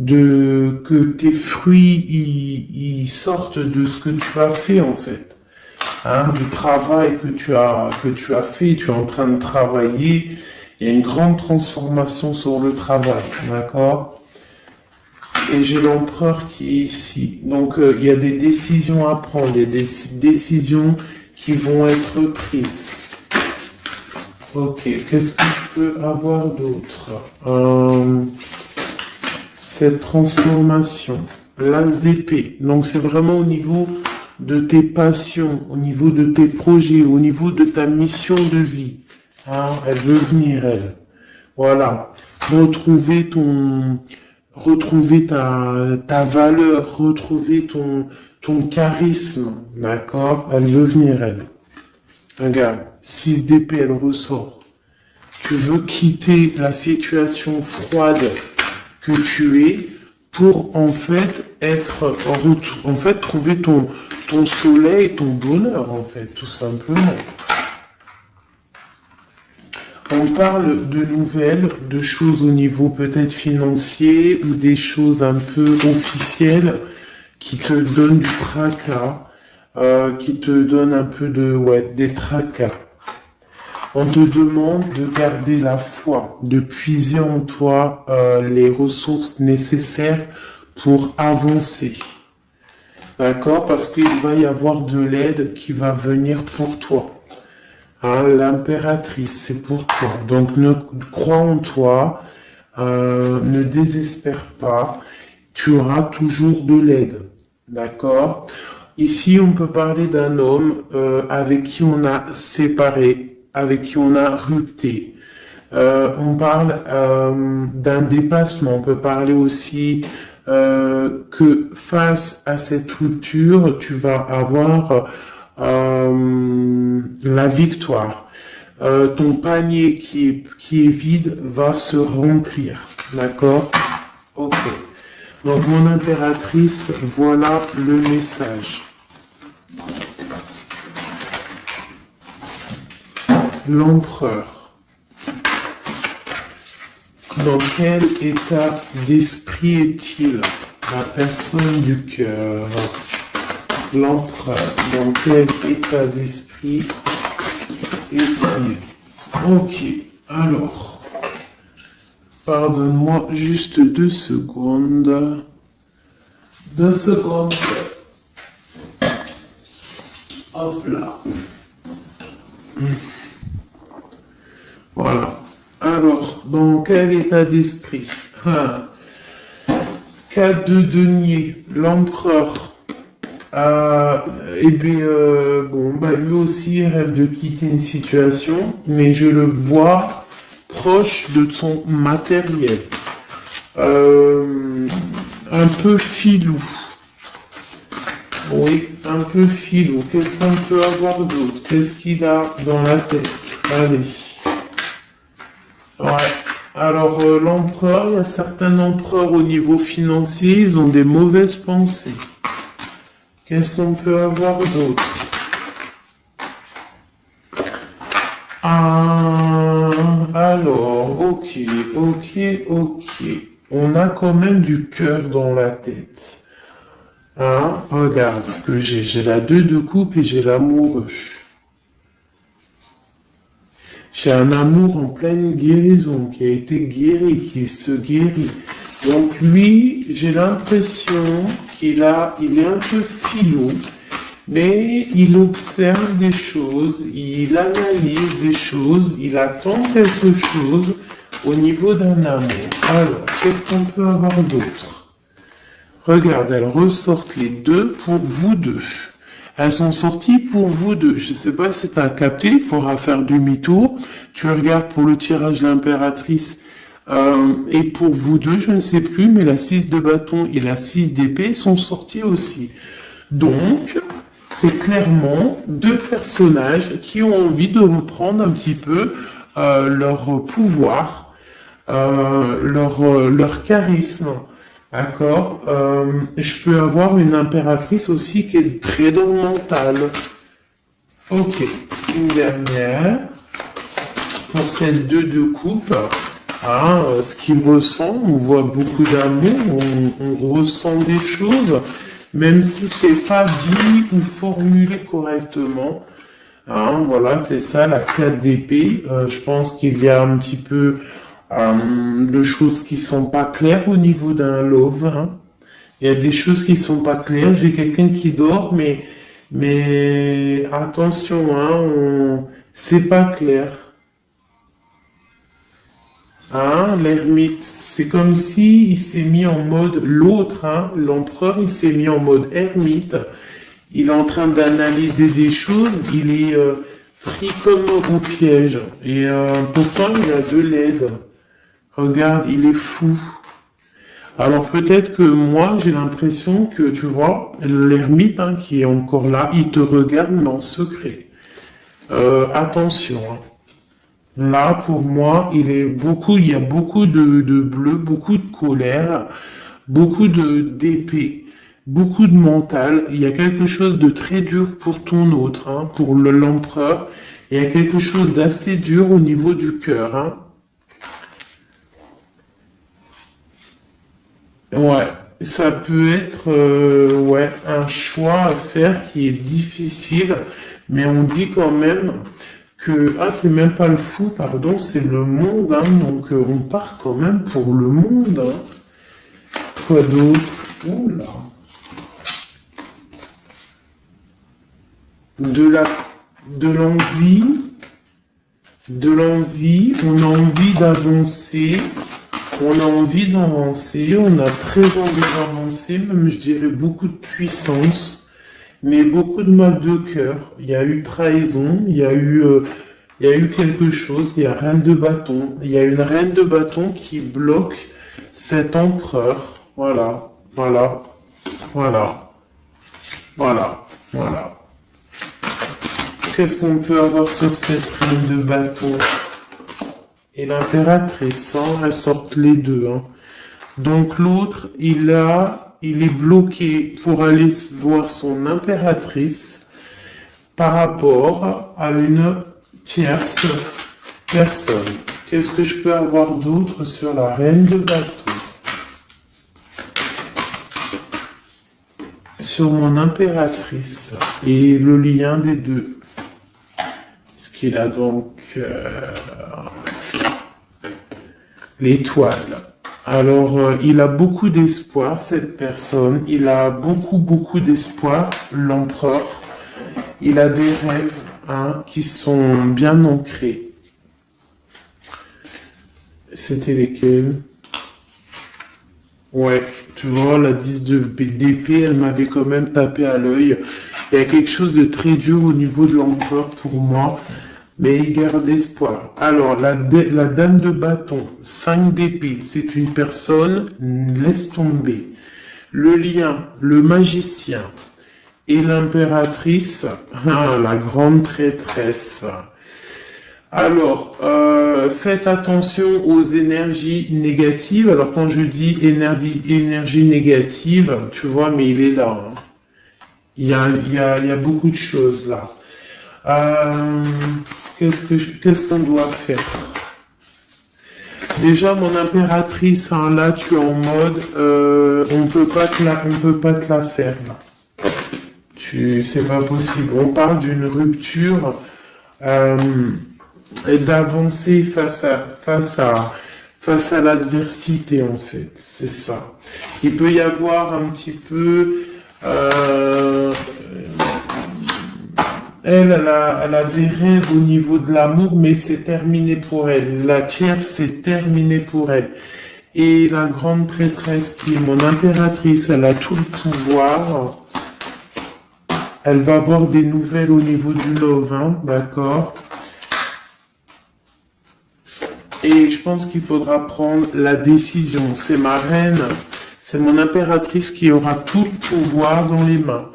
Speaker 1: que tes fruits ils sortent de ce que tu as fait en fait. Hein, du travail que tu as fait, tu es en train de travailler, il y a une grande transformation sur le travail, d'accord? Et j'ai l'empereur qui est ici. Donc il y a des décisions à prendre, des décisions qui vont être prises. Ok, qu'est-ce que je peux avoir d'autre? Cette transformation, l'as d'épée. Donc c'est vraiment au niveau de tes passions, au niveau de tes projets, au niveau de ta mission de vie. Hein, elle veut venir, elle. Voilà. Retrouver ta valeur, retrouver ton charisme. D'accord? Elle veut venir, elle. Regarde, 6 d'épée, elle ressort. Tu veux quitter la situation froide que tu es pour en fait trouver ton soleil, ton bonheur en fait, tout simplement. On parle de nouvelles, de choses au niveau peut-être financier ou des choses un peu officielles qui te donnent du tracas, qui te donnent un peu des tracas. On te demande de garder la foi, de puiser en toi les ressources nécessaires pour avancer. D'accord? Parce qu'il va y avoir de l'aide qui va venir pour toi. Hein, l'impératrice, c'est pour toi. Donc, crois en toi, ne désespère pas. Tu auras toujours de l'aide. D'accord? Ici, on peut parler d'un homme avec qui on a séparé, avec qui on a rupté. On parle d'un dépassement. On peut parler aussi que face à cette rupture, tu vas avoir la victoire. Ton panier qui est vide va se remplir. D'accord? Ok. Donc, mon impératrice, voilà le message. L'empereur. Dans quel état d'esprit est-il? La personne du cœur. L'empereur. Dans quel état d'esprit est-il? Ok. Alors. Pardonne-moi juste 2 secondes. 2 secondes. Hop là. Voilà. Alors, dans quel état d'esprit? 4 de denier, l'empereur. Lui aussi rêve de quitter une situation, mais je le vois proche de son matériel. Un peu filou. Oui, un peu filou. Qu'est-ce qu'on peut avoir d'autre? Qu'est-ce qu'il a dans la tête? Allez. Ouais. Alors, l'empereur, il y a certains empereurs au niveau financier, ils ont des mauvaises pensées. Qu'est-ce qu'on peut avoir d'autre? Alors, ok. On a quand même du cœur dans la tête. Hein? Regarde ce que j'ai. J'ai la 2 de coupe et j'ai l'amoureux. J'ai un amour en pleine guérison, qui a été guéri, qui se guérit. Donc lui, j'ai l'impression il est un peu filou, mais il observe des choses, il analyse des choses, il attend quelque chose au niveau d'un amour. Alors, qu'est-ce qu'on peut avoir d'autre? Regarde, elles ressortent les 2 pour vous deux. Elles sont sorties pour vous deux. Je ne sais pas si tu as capté, il faudra faire demi-tour. Tu regardes pour le tirage de l'impératrice, Et pour vous deux, je ne sais plus, mais la 6 de bâton et la 6 d'épée sont sortis aussi. Donc, c'est clairement deux personnages qui ont envie de reprendre un petit peu leur pouvoir, leur charisme. D'accord. Je peux avoir une impératrice aussi qui est très dans le mental. Ok, une dernière. Pour cette 2 de coupe, hein, ce qu'il ressent, on voit beaucoup d'amour, on ressent des choses, même si c'est pas dit ou formulé correctement. Hein, voilà, c'est ça la 4 d'épée. Je pense qu'il y a un petit peu de choses qui sont pas claires au niveau d'un love. Hein. Il y a des choses qui sont pas claires. J'ai quelqu'un qui dort, mais attention, hein, c'est pas clair. Hein, l'ermite, c'est comme si il s'est mis en mode l'autre, hein, l'empereur, il s'est mis en mode ermite. Il est en train d'analyser des choses, il est pris comme au piège. Et pourtant, il a de l'aide. Regarde, il est fou. Alors peut-être que moi, j'ai l'impression que, tu vois, l'ermite hein, qui est encore là, il te regarde mais en secret. Attention. Hein. Là, pour moi, il y a beaucoup de bleu, beaucoup de colère, beaucoup d'épée, beaucoup de mental. Il y a quelque chose de très dur pour ton autre, hein, pour l'empereur. Il y a quelque chose d'assez dur au niveau du cœur, hein. Ouais, ça peut être ouais, un choix à faire qui est difficile, mais on dit quand même que c'est même pas le fou, pardon, c'est le monde, hein, donc on part quand même pour le monde. Hein. Quoi d'autre? Oula. De la, de l'envie, on a envie d'avancer. On a envie d'avancer, on a très envie d'avancer, même je dirais beaucoup de puissance, mais beaucoup de mal de cœur. Il y a eu trahison, il y a eu quelque chose, il y a reine de bâton. Il y a une reine de bâton qui bloque cet empereur. Voilà, voilà, voilà, voilà, voilà. Qu'est-ce qu'on peut avoir sur cette reine de bâton? Et l'impératrice, hein, elles sortent les deux. Hein. Donc l'autre, il est bloqué pour aller voir son impératrice par rapport à une tierce personne. Qu'est-ce que je peux avoir d'autre sur la reine de bâton? Sur mon impératrice et le lien des deux. Ce qu'il a donc... l'étoile. Alors, il a beaucoup d'espoir, cette personne. Il a beaucoup d'espoir, l'empereur. Il a des rêves hein, qui sont bien ancrés. C'était lesquels? Ouais, tu vois, la 10 d'épée, elle m'avait quand même tapé à l'œil. Il y a quelque chose de très dur au niveau de l'empereur pour moi. Mais il garde espoir. Alors, la dame de bâton, 5 d'épée, c'est une personne, laisse tomber. Le lien, le magicien et l'impératrice, la grande traîtresse. Alors, faites attention aux énergies négatives. Alors, quand je dis énergie négative, tu vois, mais il est là. Hein. Il y a beaucoup de choses là. Qu'est-ce qu'on doit faire? Déjà, mon impératrice, hein, là, tu es en mode, on peut pas te la faire, là. C'est pas possible. On parle d'une rupture, et d'avancer face à l'adversité, en fait. C'est ça. Il peut y avoir un petit peu, elle a des rêves au niveau de l'amour, mais c'est terminé pour elle. La tierce, c'est terminé pour elle. Et la grande prêtresse, qui est mon impératrice, elle a tout le pouvoir. Elle va avoir des nouvelles au niveau du love, hein, d'accord? Et je pense qu'il faudra prendre la décision. C'est ma reine, c'est mon impératrice qui aura tout le pouvoir dans les mains.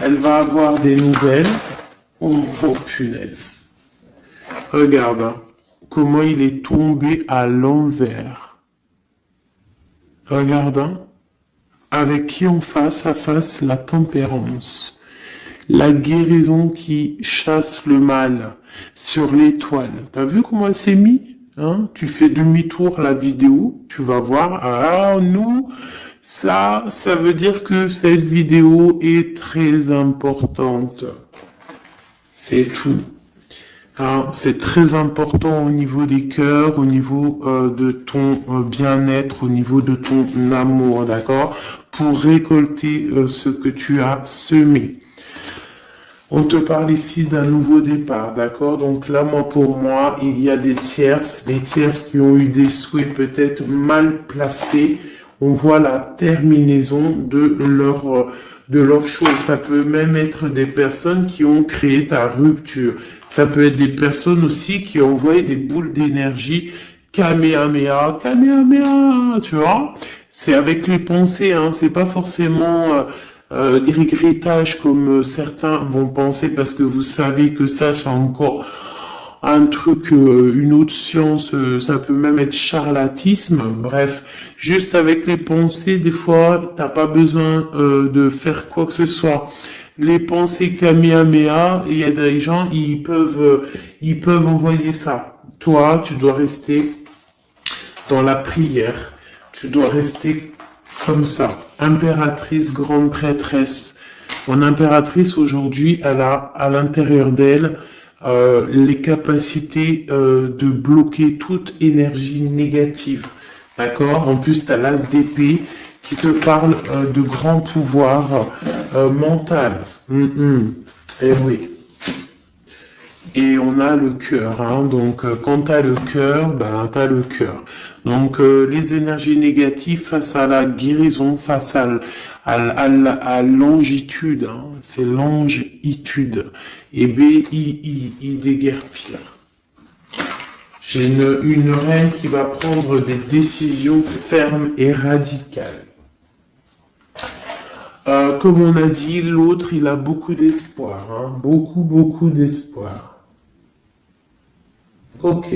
Speaker 1: Elle va avoir des nouvelles. Oh, oh punaise. Regarde, hein, comment il est tombé à l'envers. Regarde, hein, avec qui on face à face la tempérance. La guérison qui chasse le mal sur l'étoile. T'as vu comment elle s'est mise, hein? Tu fais demi-tour la vidéo, tu vas voir. Ah, nous, ça veut dire que cette vidéo est très importante. C'est tout. Hein, c'est très important au niveau des cœurs, au niveau de ton bien-être, au niveau de ton amour, d'accord? Pour récolter ce que tu as semé. On te parle ici d'un nouveau départ, d'accord? Donc là, pour moi, il y a des tierces qui ont eu des souhaits peut-être mal placés. On voit la terminaison de leur chose. Ça peut même être des personnes qui ont créé ta rupture. Ça peut être des personnes aussi qui ont envoyé des boules d'énergie. Kamehameha, Kamehameha, tu vois? C'est avec les pensées, hein. C'est pas forcément gris-grittage comme certains vont penser, parce que vous savez que ça, c'est encore un truc, une autre science, ça peut même être charlatisme. Bref, juste avec les pensées, des fois, t'as pas besoin de faire quoi que ce soit. Les pensées Kamehameha, il y a des gens, ils peuvent envoyer ça. Toi, tu dois rester dans la prière. Tu dois rester comme ça. Impératrice, grande prêtresse. Mon impératrice, aujourd'hui, elle a à l'intérieur d'elle les capacités de bloquer toute énergie négative. D'accord? En plus, tu as l'as d'épée qui te parle de grand pouvoir mental. Eh oui. Et on a le cœur, hein. Donc quand tu as le cœur, ben tu as le cœur. Donc les énergies négatives face à la guérison, face à longitude, hein. C'est longitude. Et il déguerpire. J'ai une reine qui va prendre des décisions fermes et radicales. Comme on a dit, l'autre, il a beaucoup d'espoir, hein. Beaucoup d'espoir. Ok.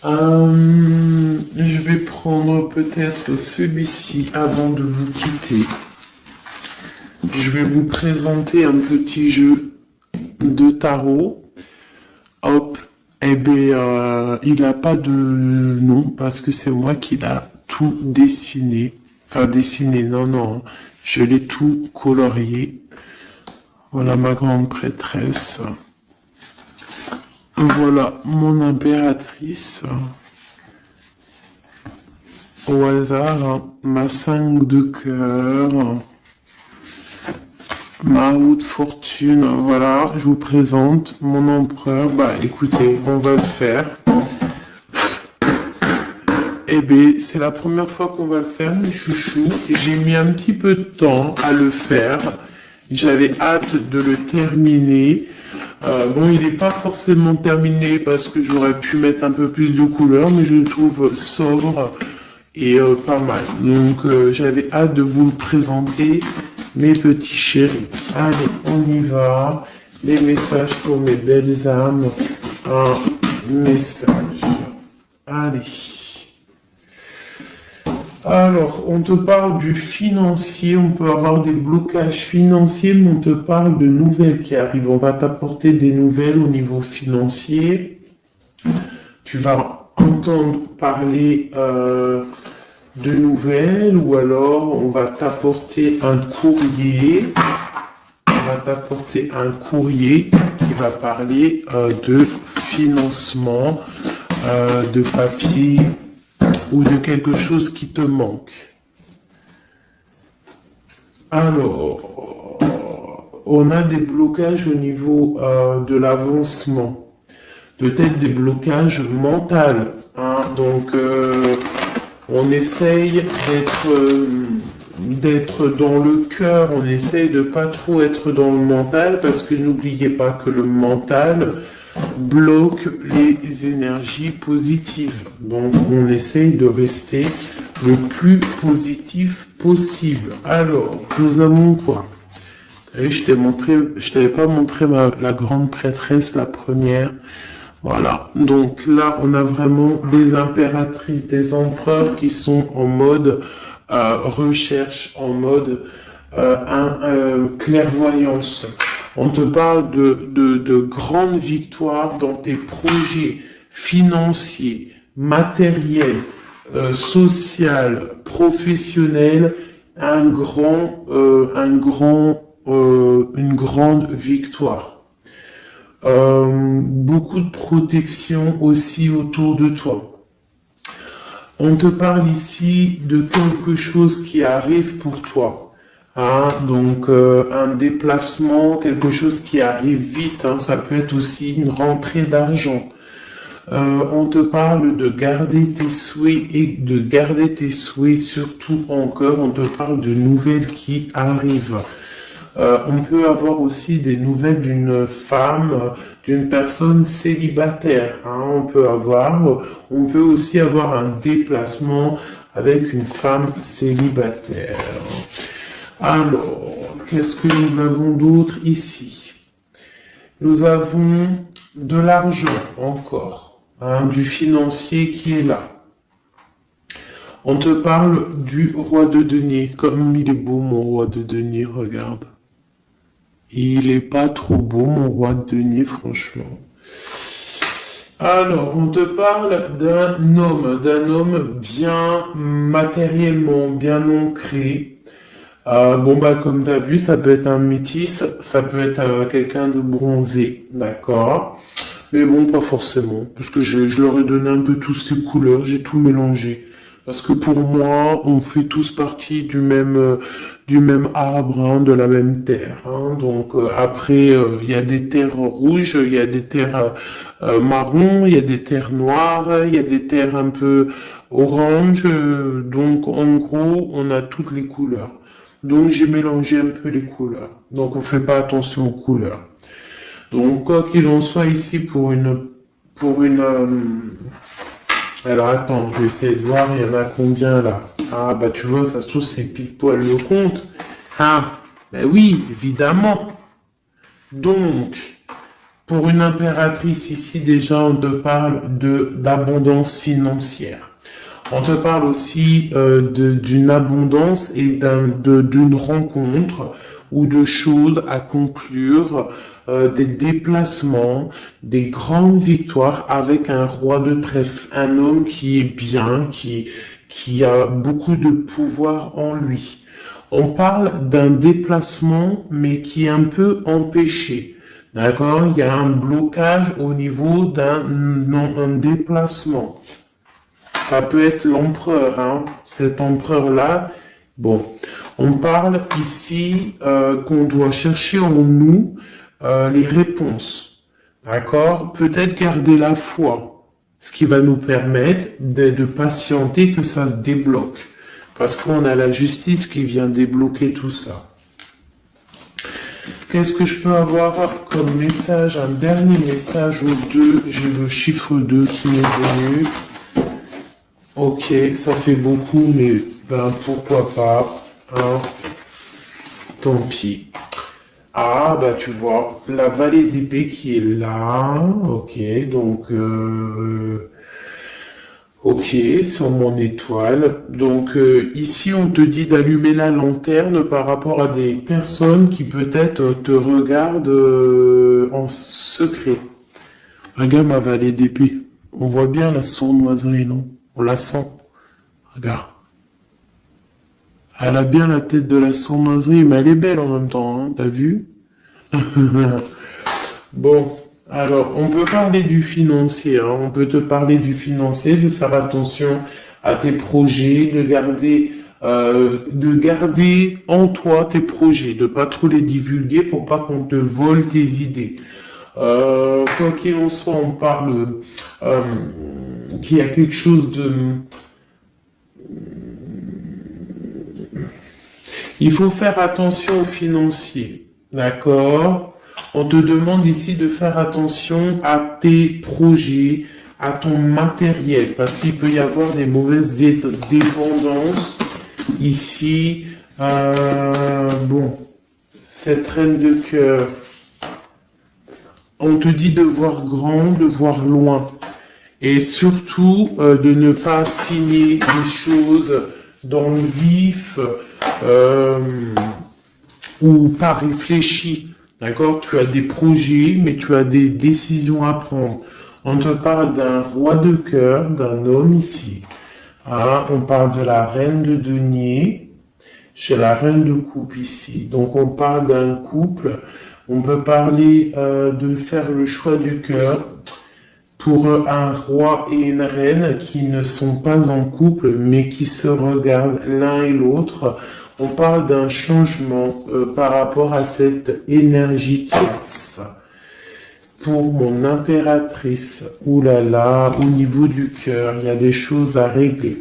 Speaker 1: Je vais prendre peut-être celui-ci avant de vous quitter. Je vais vous présenter un petit jeu de tarot. Hop. Eh bien, il n'a pas de nom parce que c'est moi qui l'a tout dessiné. Enfin, dessiné, non. Je l'ai tout colorié. Voilà ma grande prêtresse. Voilà mon impératrice. Au hasard, hein, ma 5 de cœur. Ma roue de fortune. Voilà, je vous présente mon empereur. Bah écoutez, on va le faire. Eh bien, c'est la première fois qu'on va le faire, mes chouchous. J'ai mis un petit peu de temps à le faire. J'avais hâte de le terminer. Bon, il n'est pas forcément terminé parce que j'aurais pu mettre un peu plus de couleurs, mais je le trouve sobre et pas mal. Donc, j'avais hâte de vous le présenter, mes petits chéris. Allez, on y va. Les messages pour mes belles âmes. Un message. Allez. Alors, on te parle du financier, on peut avoir des blocages financiers, mais on te parle de nouvelles qui arrivent. On va t'apporter des nouvelles au niveau financier. Tu vas entendre parler de nouvelles, ou alors on va t'apporter un courrier. On va t'apporter un courrier qui va parler de financement, de papier, ou de quelque chose qui te manque. Alors, on a des blocages au niveau de l'avancement, peut-être des blocages mentaux, hein. Donc, on essaye d'être dans le cœur, on essaye de pas trop être dans le mental, parce que n'oubliez pas que le mental, bloque les énergies positives. Donc, on essaye de rester le plus positif possible. Alors, nous avons quoi? Vous savez, je t'avais pas montré la grande prêtresse, la première. Voilà. Donc là, on a vraiment des impératrices, des empereurs qui sont en mode recherche, en mode clairvoyance. On te parle de grandes victoires dans tes projets financiers, matériels, social, professionnel, une grande victoire. Beaucoup de protection aussi autour de toi. On te parle ici de quelque chose qui arrive pour toi. Hein, donc un déplacement, quelque chose qui arrive vite. Hein, ça peut être aussi une rentrée d'argent. On te parle de garder tes souhaits et de garder tes souhaits surtout encore. On te parle de nouvelles qui arrivent. On peut avoir aussi des nouvelles d'une femme, d'une personne célibataire. Hein, on peut aussi avoir un déplacement avec une femme célibataire. Alors, qu'est-ce que nous avons d'autre ici? Nous avons de l'argent encore, hein, du financier qui est là. On te parle du roi de denier. Comme il est beau mon roi de denier, regarde. Il est pas trop beau mon roi de denier, franchement. Alors, on te parle d'un homme bien matériellement, bien ancré. Comme tu as vu, ça peut être un métis, ça peut être quelqu'un de bronzé, d'accord? Mais bon, pas forcément, parce que je leur ai donné un peu tous ces couleurs, j'ai tout mélangé. Parce que pour moi, on fait tous partie du même arbre, hein, de la même terre. Hein. Donc après, il y a des terres rouges, il y a des terres marron, il y a des terres noires, il y a des terres un peu orange. Donc en gros, on a toutes les couleurs. Donc j'ai mélangé un peu les couleurs. Donc on fait pas attention aux couleurs. Donc quoi qu'il en soit ici alors attends, je vais essayer de voir, il y en a combien là? Ah bah tu vois, ça se trouve c'est pile poil le compte. Ah, ben oui, évidemment. Donc, pour une impératrice ici déjà, on te parle d'abondance financière. On te parle aussi d'une abondance et d'une rencontre ou de choses à conclure, des déplacements, des grandes victoires avec un roi de trèfle, un homme qui est bien, qui a beaucoup de pouvoir en lui. On parle d'un déplacement, mais qui est un peu empêché. D'accord? Il y a un blocage au niveau un déplacement. Ça peut être l'empereur, hein. Cet empereur-là. Bon, on parle ici qu'on doit chercher en nous les réponses. D'accord? Peut-être garder la foi, ce qui va nous permettre de patienter que ça se débloque. Parce qu'on a la justice qui vient débloquer tout ça. Qu'est-ce que je peux avoir comme message? Un dernier message au 2. J'ai le chiffre 2 qui m'est venu. Ok, ça fait beaucoup, mais ben pourquoi pas, hein, tant pis. Ah, bah tu vois, la vallée d'épée qui est là, ok, donc, ok, sur mon étoile. Donc ici, on te dit d'allumer la lanterne par rapport à des personnes qui peut-être te regardent en secret. Regarde ma vallée d'épée. On voit bien la sournoiserie, non? On la sent. Regarde. Elle a bien la tête de la sournoiserie, mais elle est belle en même temps, hein, t'as vu? Bon, alors, on peut parler du financier, hein, on peut te parler du financier, de faire attention à tes projets, de garder en toi tes projets, de pas trop les divulguer pour pas qu'on te vole tes idées. Quoi qu'il en soit, on parle qu'il y a quelque chose de... Il faut faire attention aux financiers, d'accord? On te demande ici de faire attention à tes projets, à ton matériel, parce qu'il peut y avoir des mauvaises dépendances ici. Bon, cette reine de cœur, on te dit de voir grand, de voir loin, et surtout de ne pas signer des choses dans le vif ou pas réfléchi. D'accord? Tu as des projets, mais tu as des décisions à prendre. On te parle d'un roi de cœur, d'un homme ici. Hein, on parle de la reine de denier. J'ai la reine de coupe ici. Donc on parle d'un couple. On peut parler de faire le choix du cœur pour un roi et une reine qui ne sont pas en couple, mais qui se regardent l'un et l'autre. On parle d'un changement par rapport à cette énergie tierce. Pour mon impératrice, oulala, au niveau du cœur, il y a des choses à régler.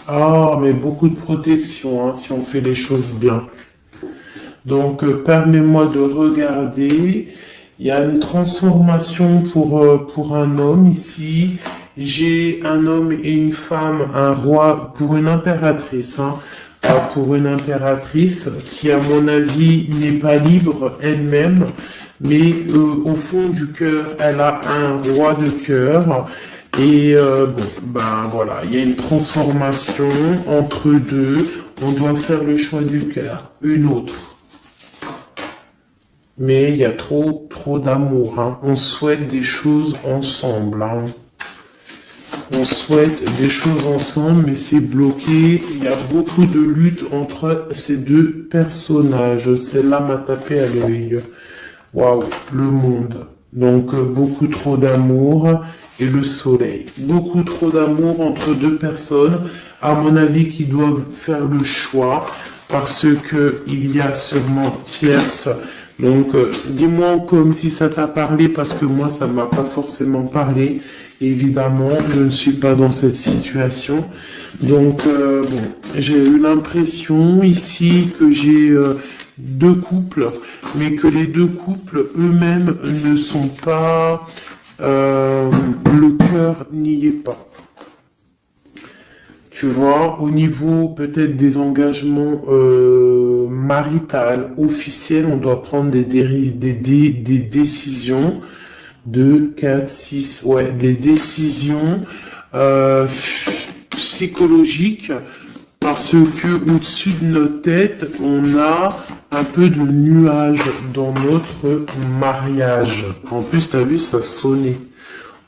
Speaker 1: Ah, mais beaucoup de protection, hein, si on fait les choses bien. Donc, permets-moi de regarder. Il y a une transformation pour un homme ici. J'ai un homme et une femme, un roi pour une impératrice, hein, pour une impératrice qui, à mon avis, n'est pas libre elle-même, mais au fond du cœur, elle a un roi de cœur. Et bon, ben voilà, il y a une transformation entre deux. On doit faire le choix du cœur, une autre. Mais il y a trop d'amour. Hein. On souhaite des choses ensemble. Hein. On souhaite des choses ensemble, mais c'est bloqué. Il y a beaucoup de lutte entre ces deux personnages. Celle-là m'a tapé à l'œil. Waouh, le monde. Donc, beaucoup trop d'amour et le soleil. Beaucoup trop d'amour entre deux personnes, à mon avis, qui doivent faire le choix, parce que il y a sûrement tierce. Donc, dis-moi comme si ça t'a parlé, parce que moi, ça m'a pas forcément parlé. Évidemment, je ne suis pas dans cette situation. Donc, bon, j'ai eu l'impression ici que j'ai deux couples, mais que les deux couples eux-mêmes ne sont pas... le cœur n'y est pas. Tu vois, au niveau peut-être des engagements maritales, officiels, on doit prendre des décisions. 2, 4, 6, ouais, des décisions psychologiques, parce que au-dessus de notre tête, on a un peu de nuages dans notre mariage. En plus, tu as vu, ça sonnait.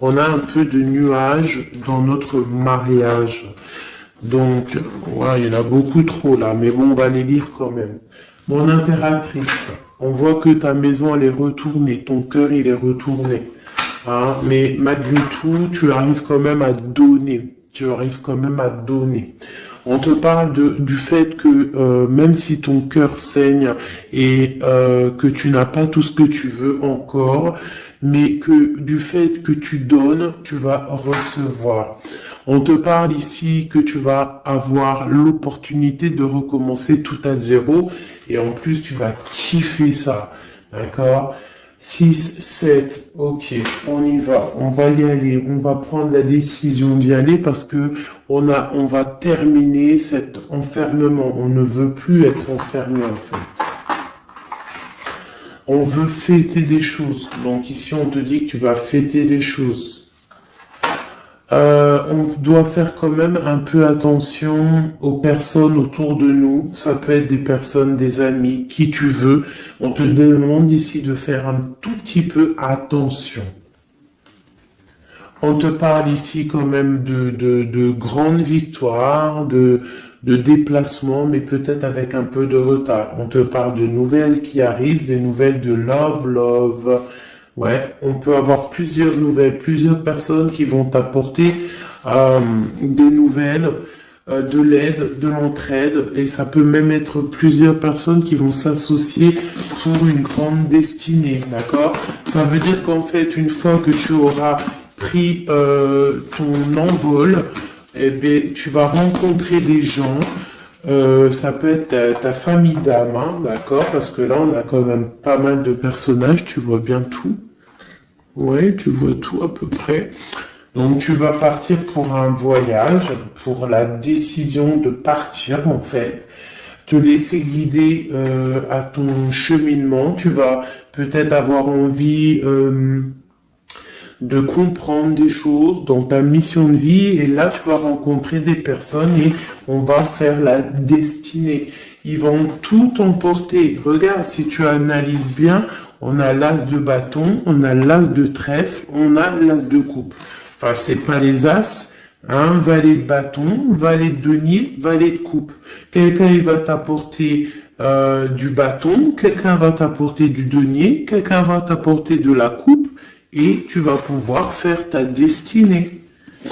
Speaker 1: On a un peu de nuages dans notre mariage. Donc, ouais, il y en a beaucoup trop là, mais bon, on va les lire quand même. Mon impératrice, on voit que ta maison, elle est retournée, ton cœur, il est retourné. Hein, mais malgré tout, tu arrives quand même à donner. Tu arrives quand même à donner. On te parle du fait que même si ton cœur saigne et que tu n'as pas tout ce que tu veux encore, mais que du fait que tu donnes, tu vas recevoir. On te parle ici que tu vas avoir l'opportunité de recommencer tout à zéro et en plus tu vas kiffer ça. D'accord? 6, 7, ok, on y va, on va y aller, on va prendre la décision d'y aller parce que on va terminer cet enfermement. On ne veut plus être enfermé en fait. On veut fêter des choses. Donc ici on te dit que tu vas fêter des choses. On doit faire quand même un peu attention aux personnes autour de nous. Ça peut être des personnes, des amis, qui tu veux. On te demande ici de faire un tout petit peu attention. On te parle ici quand même de grandes victoires, de déplacements, mais peut-être avec un peu de retard. On te parle de nouvelles qui arrivent, des nouvelles de love. Ouais, on peut avoir plusieurs nouvelles, plusieurs personnes qui vont t'apporter des nouvelles, de l'aide, de l'entraide, et ça peut même être plusieurs personnes qui vont s'associer pour une grande destinée, d'accord? Ça veut dire qu'en fait, une fois que tu auras pris ton envol, eh bien, tu vas rencontrer des gens Ça peut être ta famille d'âme, hein, d'accord? Parce que là, on a quand même pas mal de personnages, tu vois bien tout. Ouais, tu vois tout à peu près. Donc tu vas partir pour un voyage, pour la décision de partir en fait, te laisser guider à ton cheminement. Tu vas peut-être avoir envie de comprendre des choses dans ta mission de vie et là tu vas rencontrer des personnes et on va faire la destinée. Ils vont tout emporter. Regarde, si tu analyses bien, on a l'as de bâton, on a l'as de trèfle, on a l'as de coupe. Enfin, c'est pas les as, hein, valet de bâton, valet de denier, valet de coupe. Quelqu'un il va t'apporter du bâton, quelqu'un va t'apporter du denier, quelqu'un va t'apporter de la coupe et tu vas pouvoir faire ta destinée.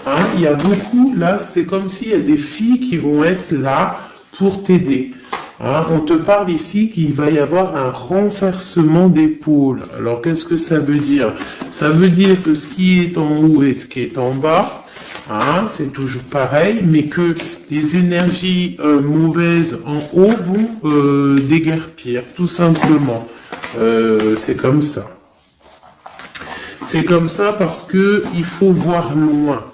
Speaker 1: Hein, il y a beaucoup, là, c'est comme s'il y a des filles qui vont être là pour t'aider. Hein, on te parle ici qu'il va y avoir un renversement d'épaule. Alors, qu'est-ce que ça veut dire? Ça veut dire que ce qui est en haut et ce qui est en bas, hein, c'est toujours pareil, mais que les énergies mauvaises en haut vont déguerpir, tout simplement. C'est comme ça. C'est comme ça parce que il faut voir loin.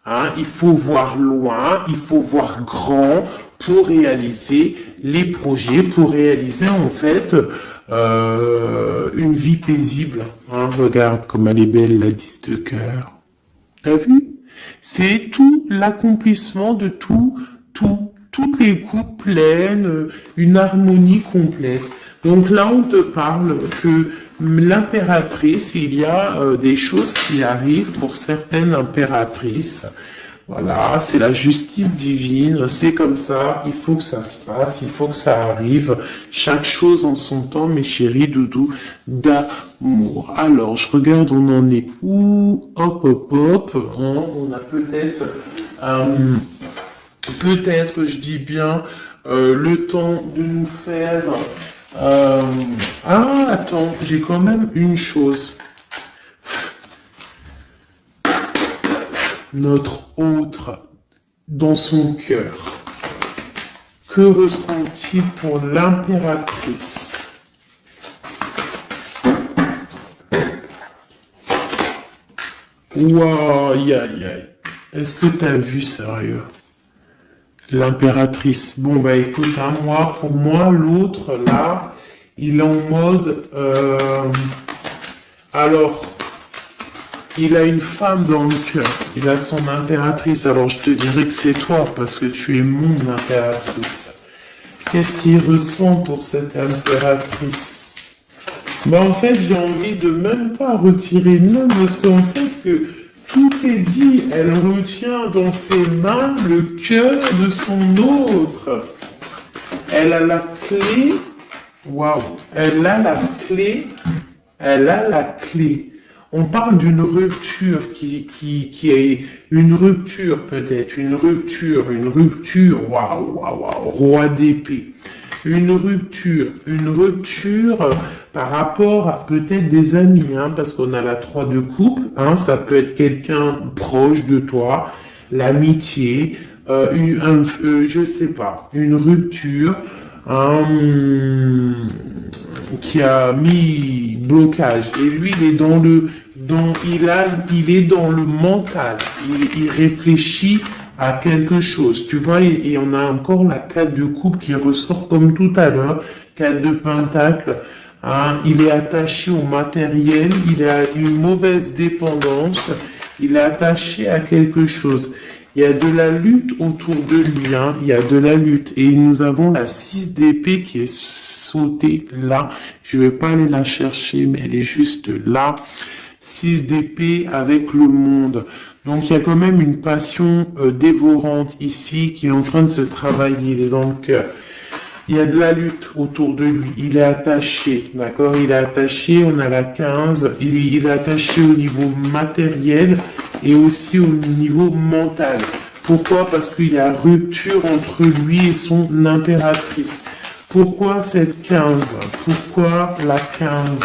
Speaker 1: Hein, il faut voir loin, il faut voir grand pour réaliser les projets, pour réaliser en fait une vie paisible. Hein, regarde comme elle est belle la 10 de cœur. T'as vu? C'est tout l'accomplissement de toutes les coupes pleines, une harmonie complète. Donc là, on te parle que l'impératrice, il y a des choses qui arrivent pour certaines impératrices. Voilà, c'est la justice divine, c'est comme ça, il faut que ça se passe, il faut que ça arrive. Chaque chose en son temps, mes chéris doudous, d'amour. Alors, je regarde, on en est où? Hop, hop, hop. On a peut-être, je dis bien, le temps de nous faire... Ah, attends, j'ai quand même une chose. Notre autre dans son cœur. Que ressent-il pour l'impératrice? Waouh, aïe, aïe, aïe. Est-ce que t'as vu, sérieux? L'impératrice. Bon, bah écoute, hein, pour moi, l'autre, là, il est en mode... alors... Il a une femme dans le cœur. Il a son impératrice. Alors je te dirais que c'est toi parce que tu es mon impératrice. Qu'est-ce qu'il ressent pour cette impératrice? Bah en fait j'ai envie de même pas retirer non parce qu'en fait que tout est dit. Elle retient dans ses mains le cœur de son autre. Elle a la clé. Waouh. Elle a la clé. Elle a la clé. On parle d'une rupture qui est une rupture peut-être, une rupture, waouh, waouh, waouh, roi d'épée. Une rupture par rapport à peut-être des amis, hein, parce qu'on a la 3 de coupe, hein, ça peut être quelqu'un proche de toi, l'amitié, je sais pas, une rupture, qui a mis blocage et lui il est il est dans le mental, il réfléchit à quelque chose, tu vois, et on a encore la 4 de coupe qui ressort comme tout à l'heure, 4 de pentacle, hein, il est attaché au matériel, il a une mauvaise dépendance, il est attaché à quelque chose. Il y a de la lutte autour de lui, hein. Il y a de la lutte. Et nous avons la 6 d'épée qui est sautée là. Je vais pas aller la chercher, mais elle est juste là. 6 d'épée avec le monde. Donc il y a quand même une passion dévorante ici qui est en train de se travailler. Il est dans le cœur. Il y a de la lutte autour de lui. Il est attaché, d'accord? Il est attaché, on a la 15. Il est attaché au niveau matériel et aussi au niveau mental. Pourquoi? Parce qu'il y a rupture entre lui et son impératrice. Pourquoi cette 15? Pourquoi la 15?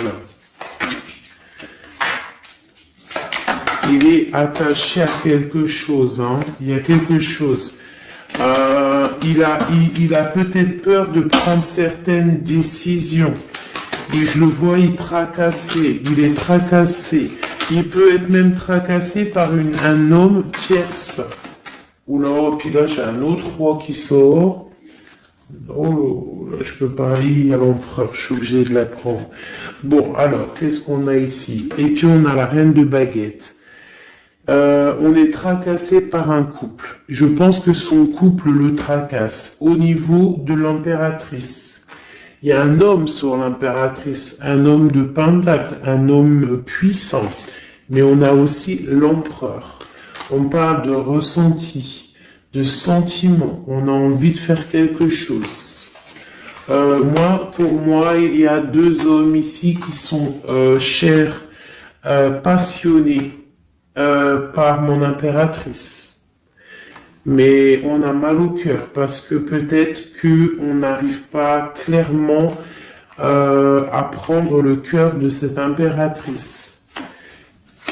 Speaker 1: Il est attaché à quelque chose, hein? Il y a quelque chose. il a peut-être peur de prendre certaines décisions. Et je le vois, il est tracassé. Il peut être même tracassé par un homme tierce. Oula, puis là, j'ai un autre roi qui sort. Oh, là, je peux pas aller à l'empereur, je suis obligé de la prendre. Bon, alors, qu'est-ce qu'on a ici? Et puis, on a la reine de baguette. On est tracassé par un couple. Je pense que son couple le tracasse. Au niveau de l'impératrice, il y a un homme sur l'impératrice, un homme de pentacle, un homme puissant. Mais on a aussi l'empereur. On parle de ressenti, de sentiment. On a envie de faire quelque chose. Pour moi, il y a deux hommes ici qui sont chers, passionnés par mon impératrice. Mais on a mal au cœur parce que peut-être qu'on n'arrive pas clairement à prendre le cœur de cette impératrice.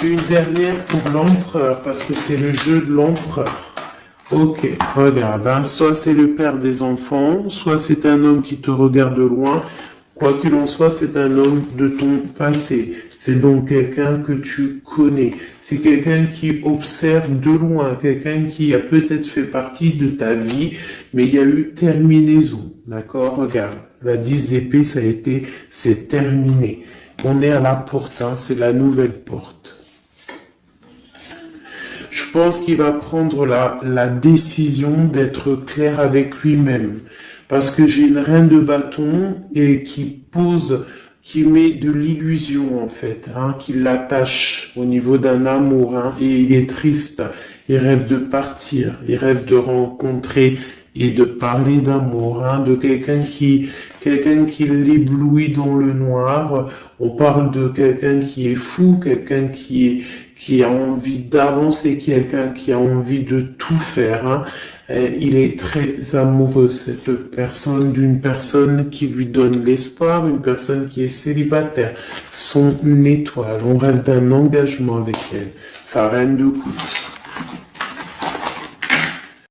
Speaker 1: Une dernière pour l'empereur parce que c'est le jeu de l'empereur. Ok, regarde, hein, soit c'est le père des enfants, soit c'est un homme qui te regarde de loin. Quoi qu'il en soit, c'est un homme de ton passé. C'est donc quelqu'un que tu connais. C'est quelqu'un qui observe de loin, quelqu'un qui a peut-être fait partie de ta vie, mais il y a eu terminaison. D'accord? Regarde, la 10 d'épée, c'est terminé. On est à la porte, hein, c'est la nouvelle porte. Je pense qu'il va prendre la décision d'être clair avec lui-même. Parce que j'ai une reine de bâton et qui met de l'illusion en fait, hein, qui l'attache au niveau d'un amour, hein, et il est triste. Il rêve de partir, il rêve de rencontrer et de parler d'amour, hein, de quelqu'un qui l'éblouit dans le noir. On parle de quelqu'un qui est fou, quelqu'un qui a envie d'avancer, quelqu'un qui a envie de tout faire, hein. Il est très amoureux, cette personne, d'une personne qui lui donne l'espoir, une personne qui est célibataire, son étoile. On rêve d'un engagement avec elle, sa reine de coupe.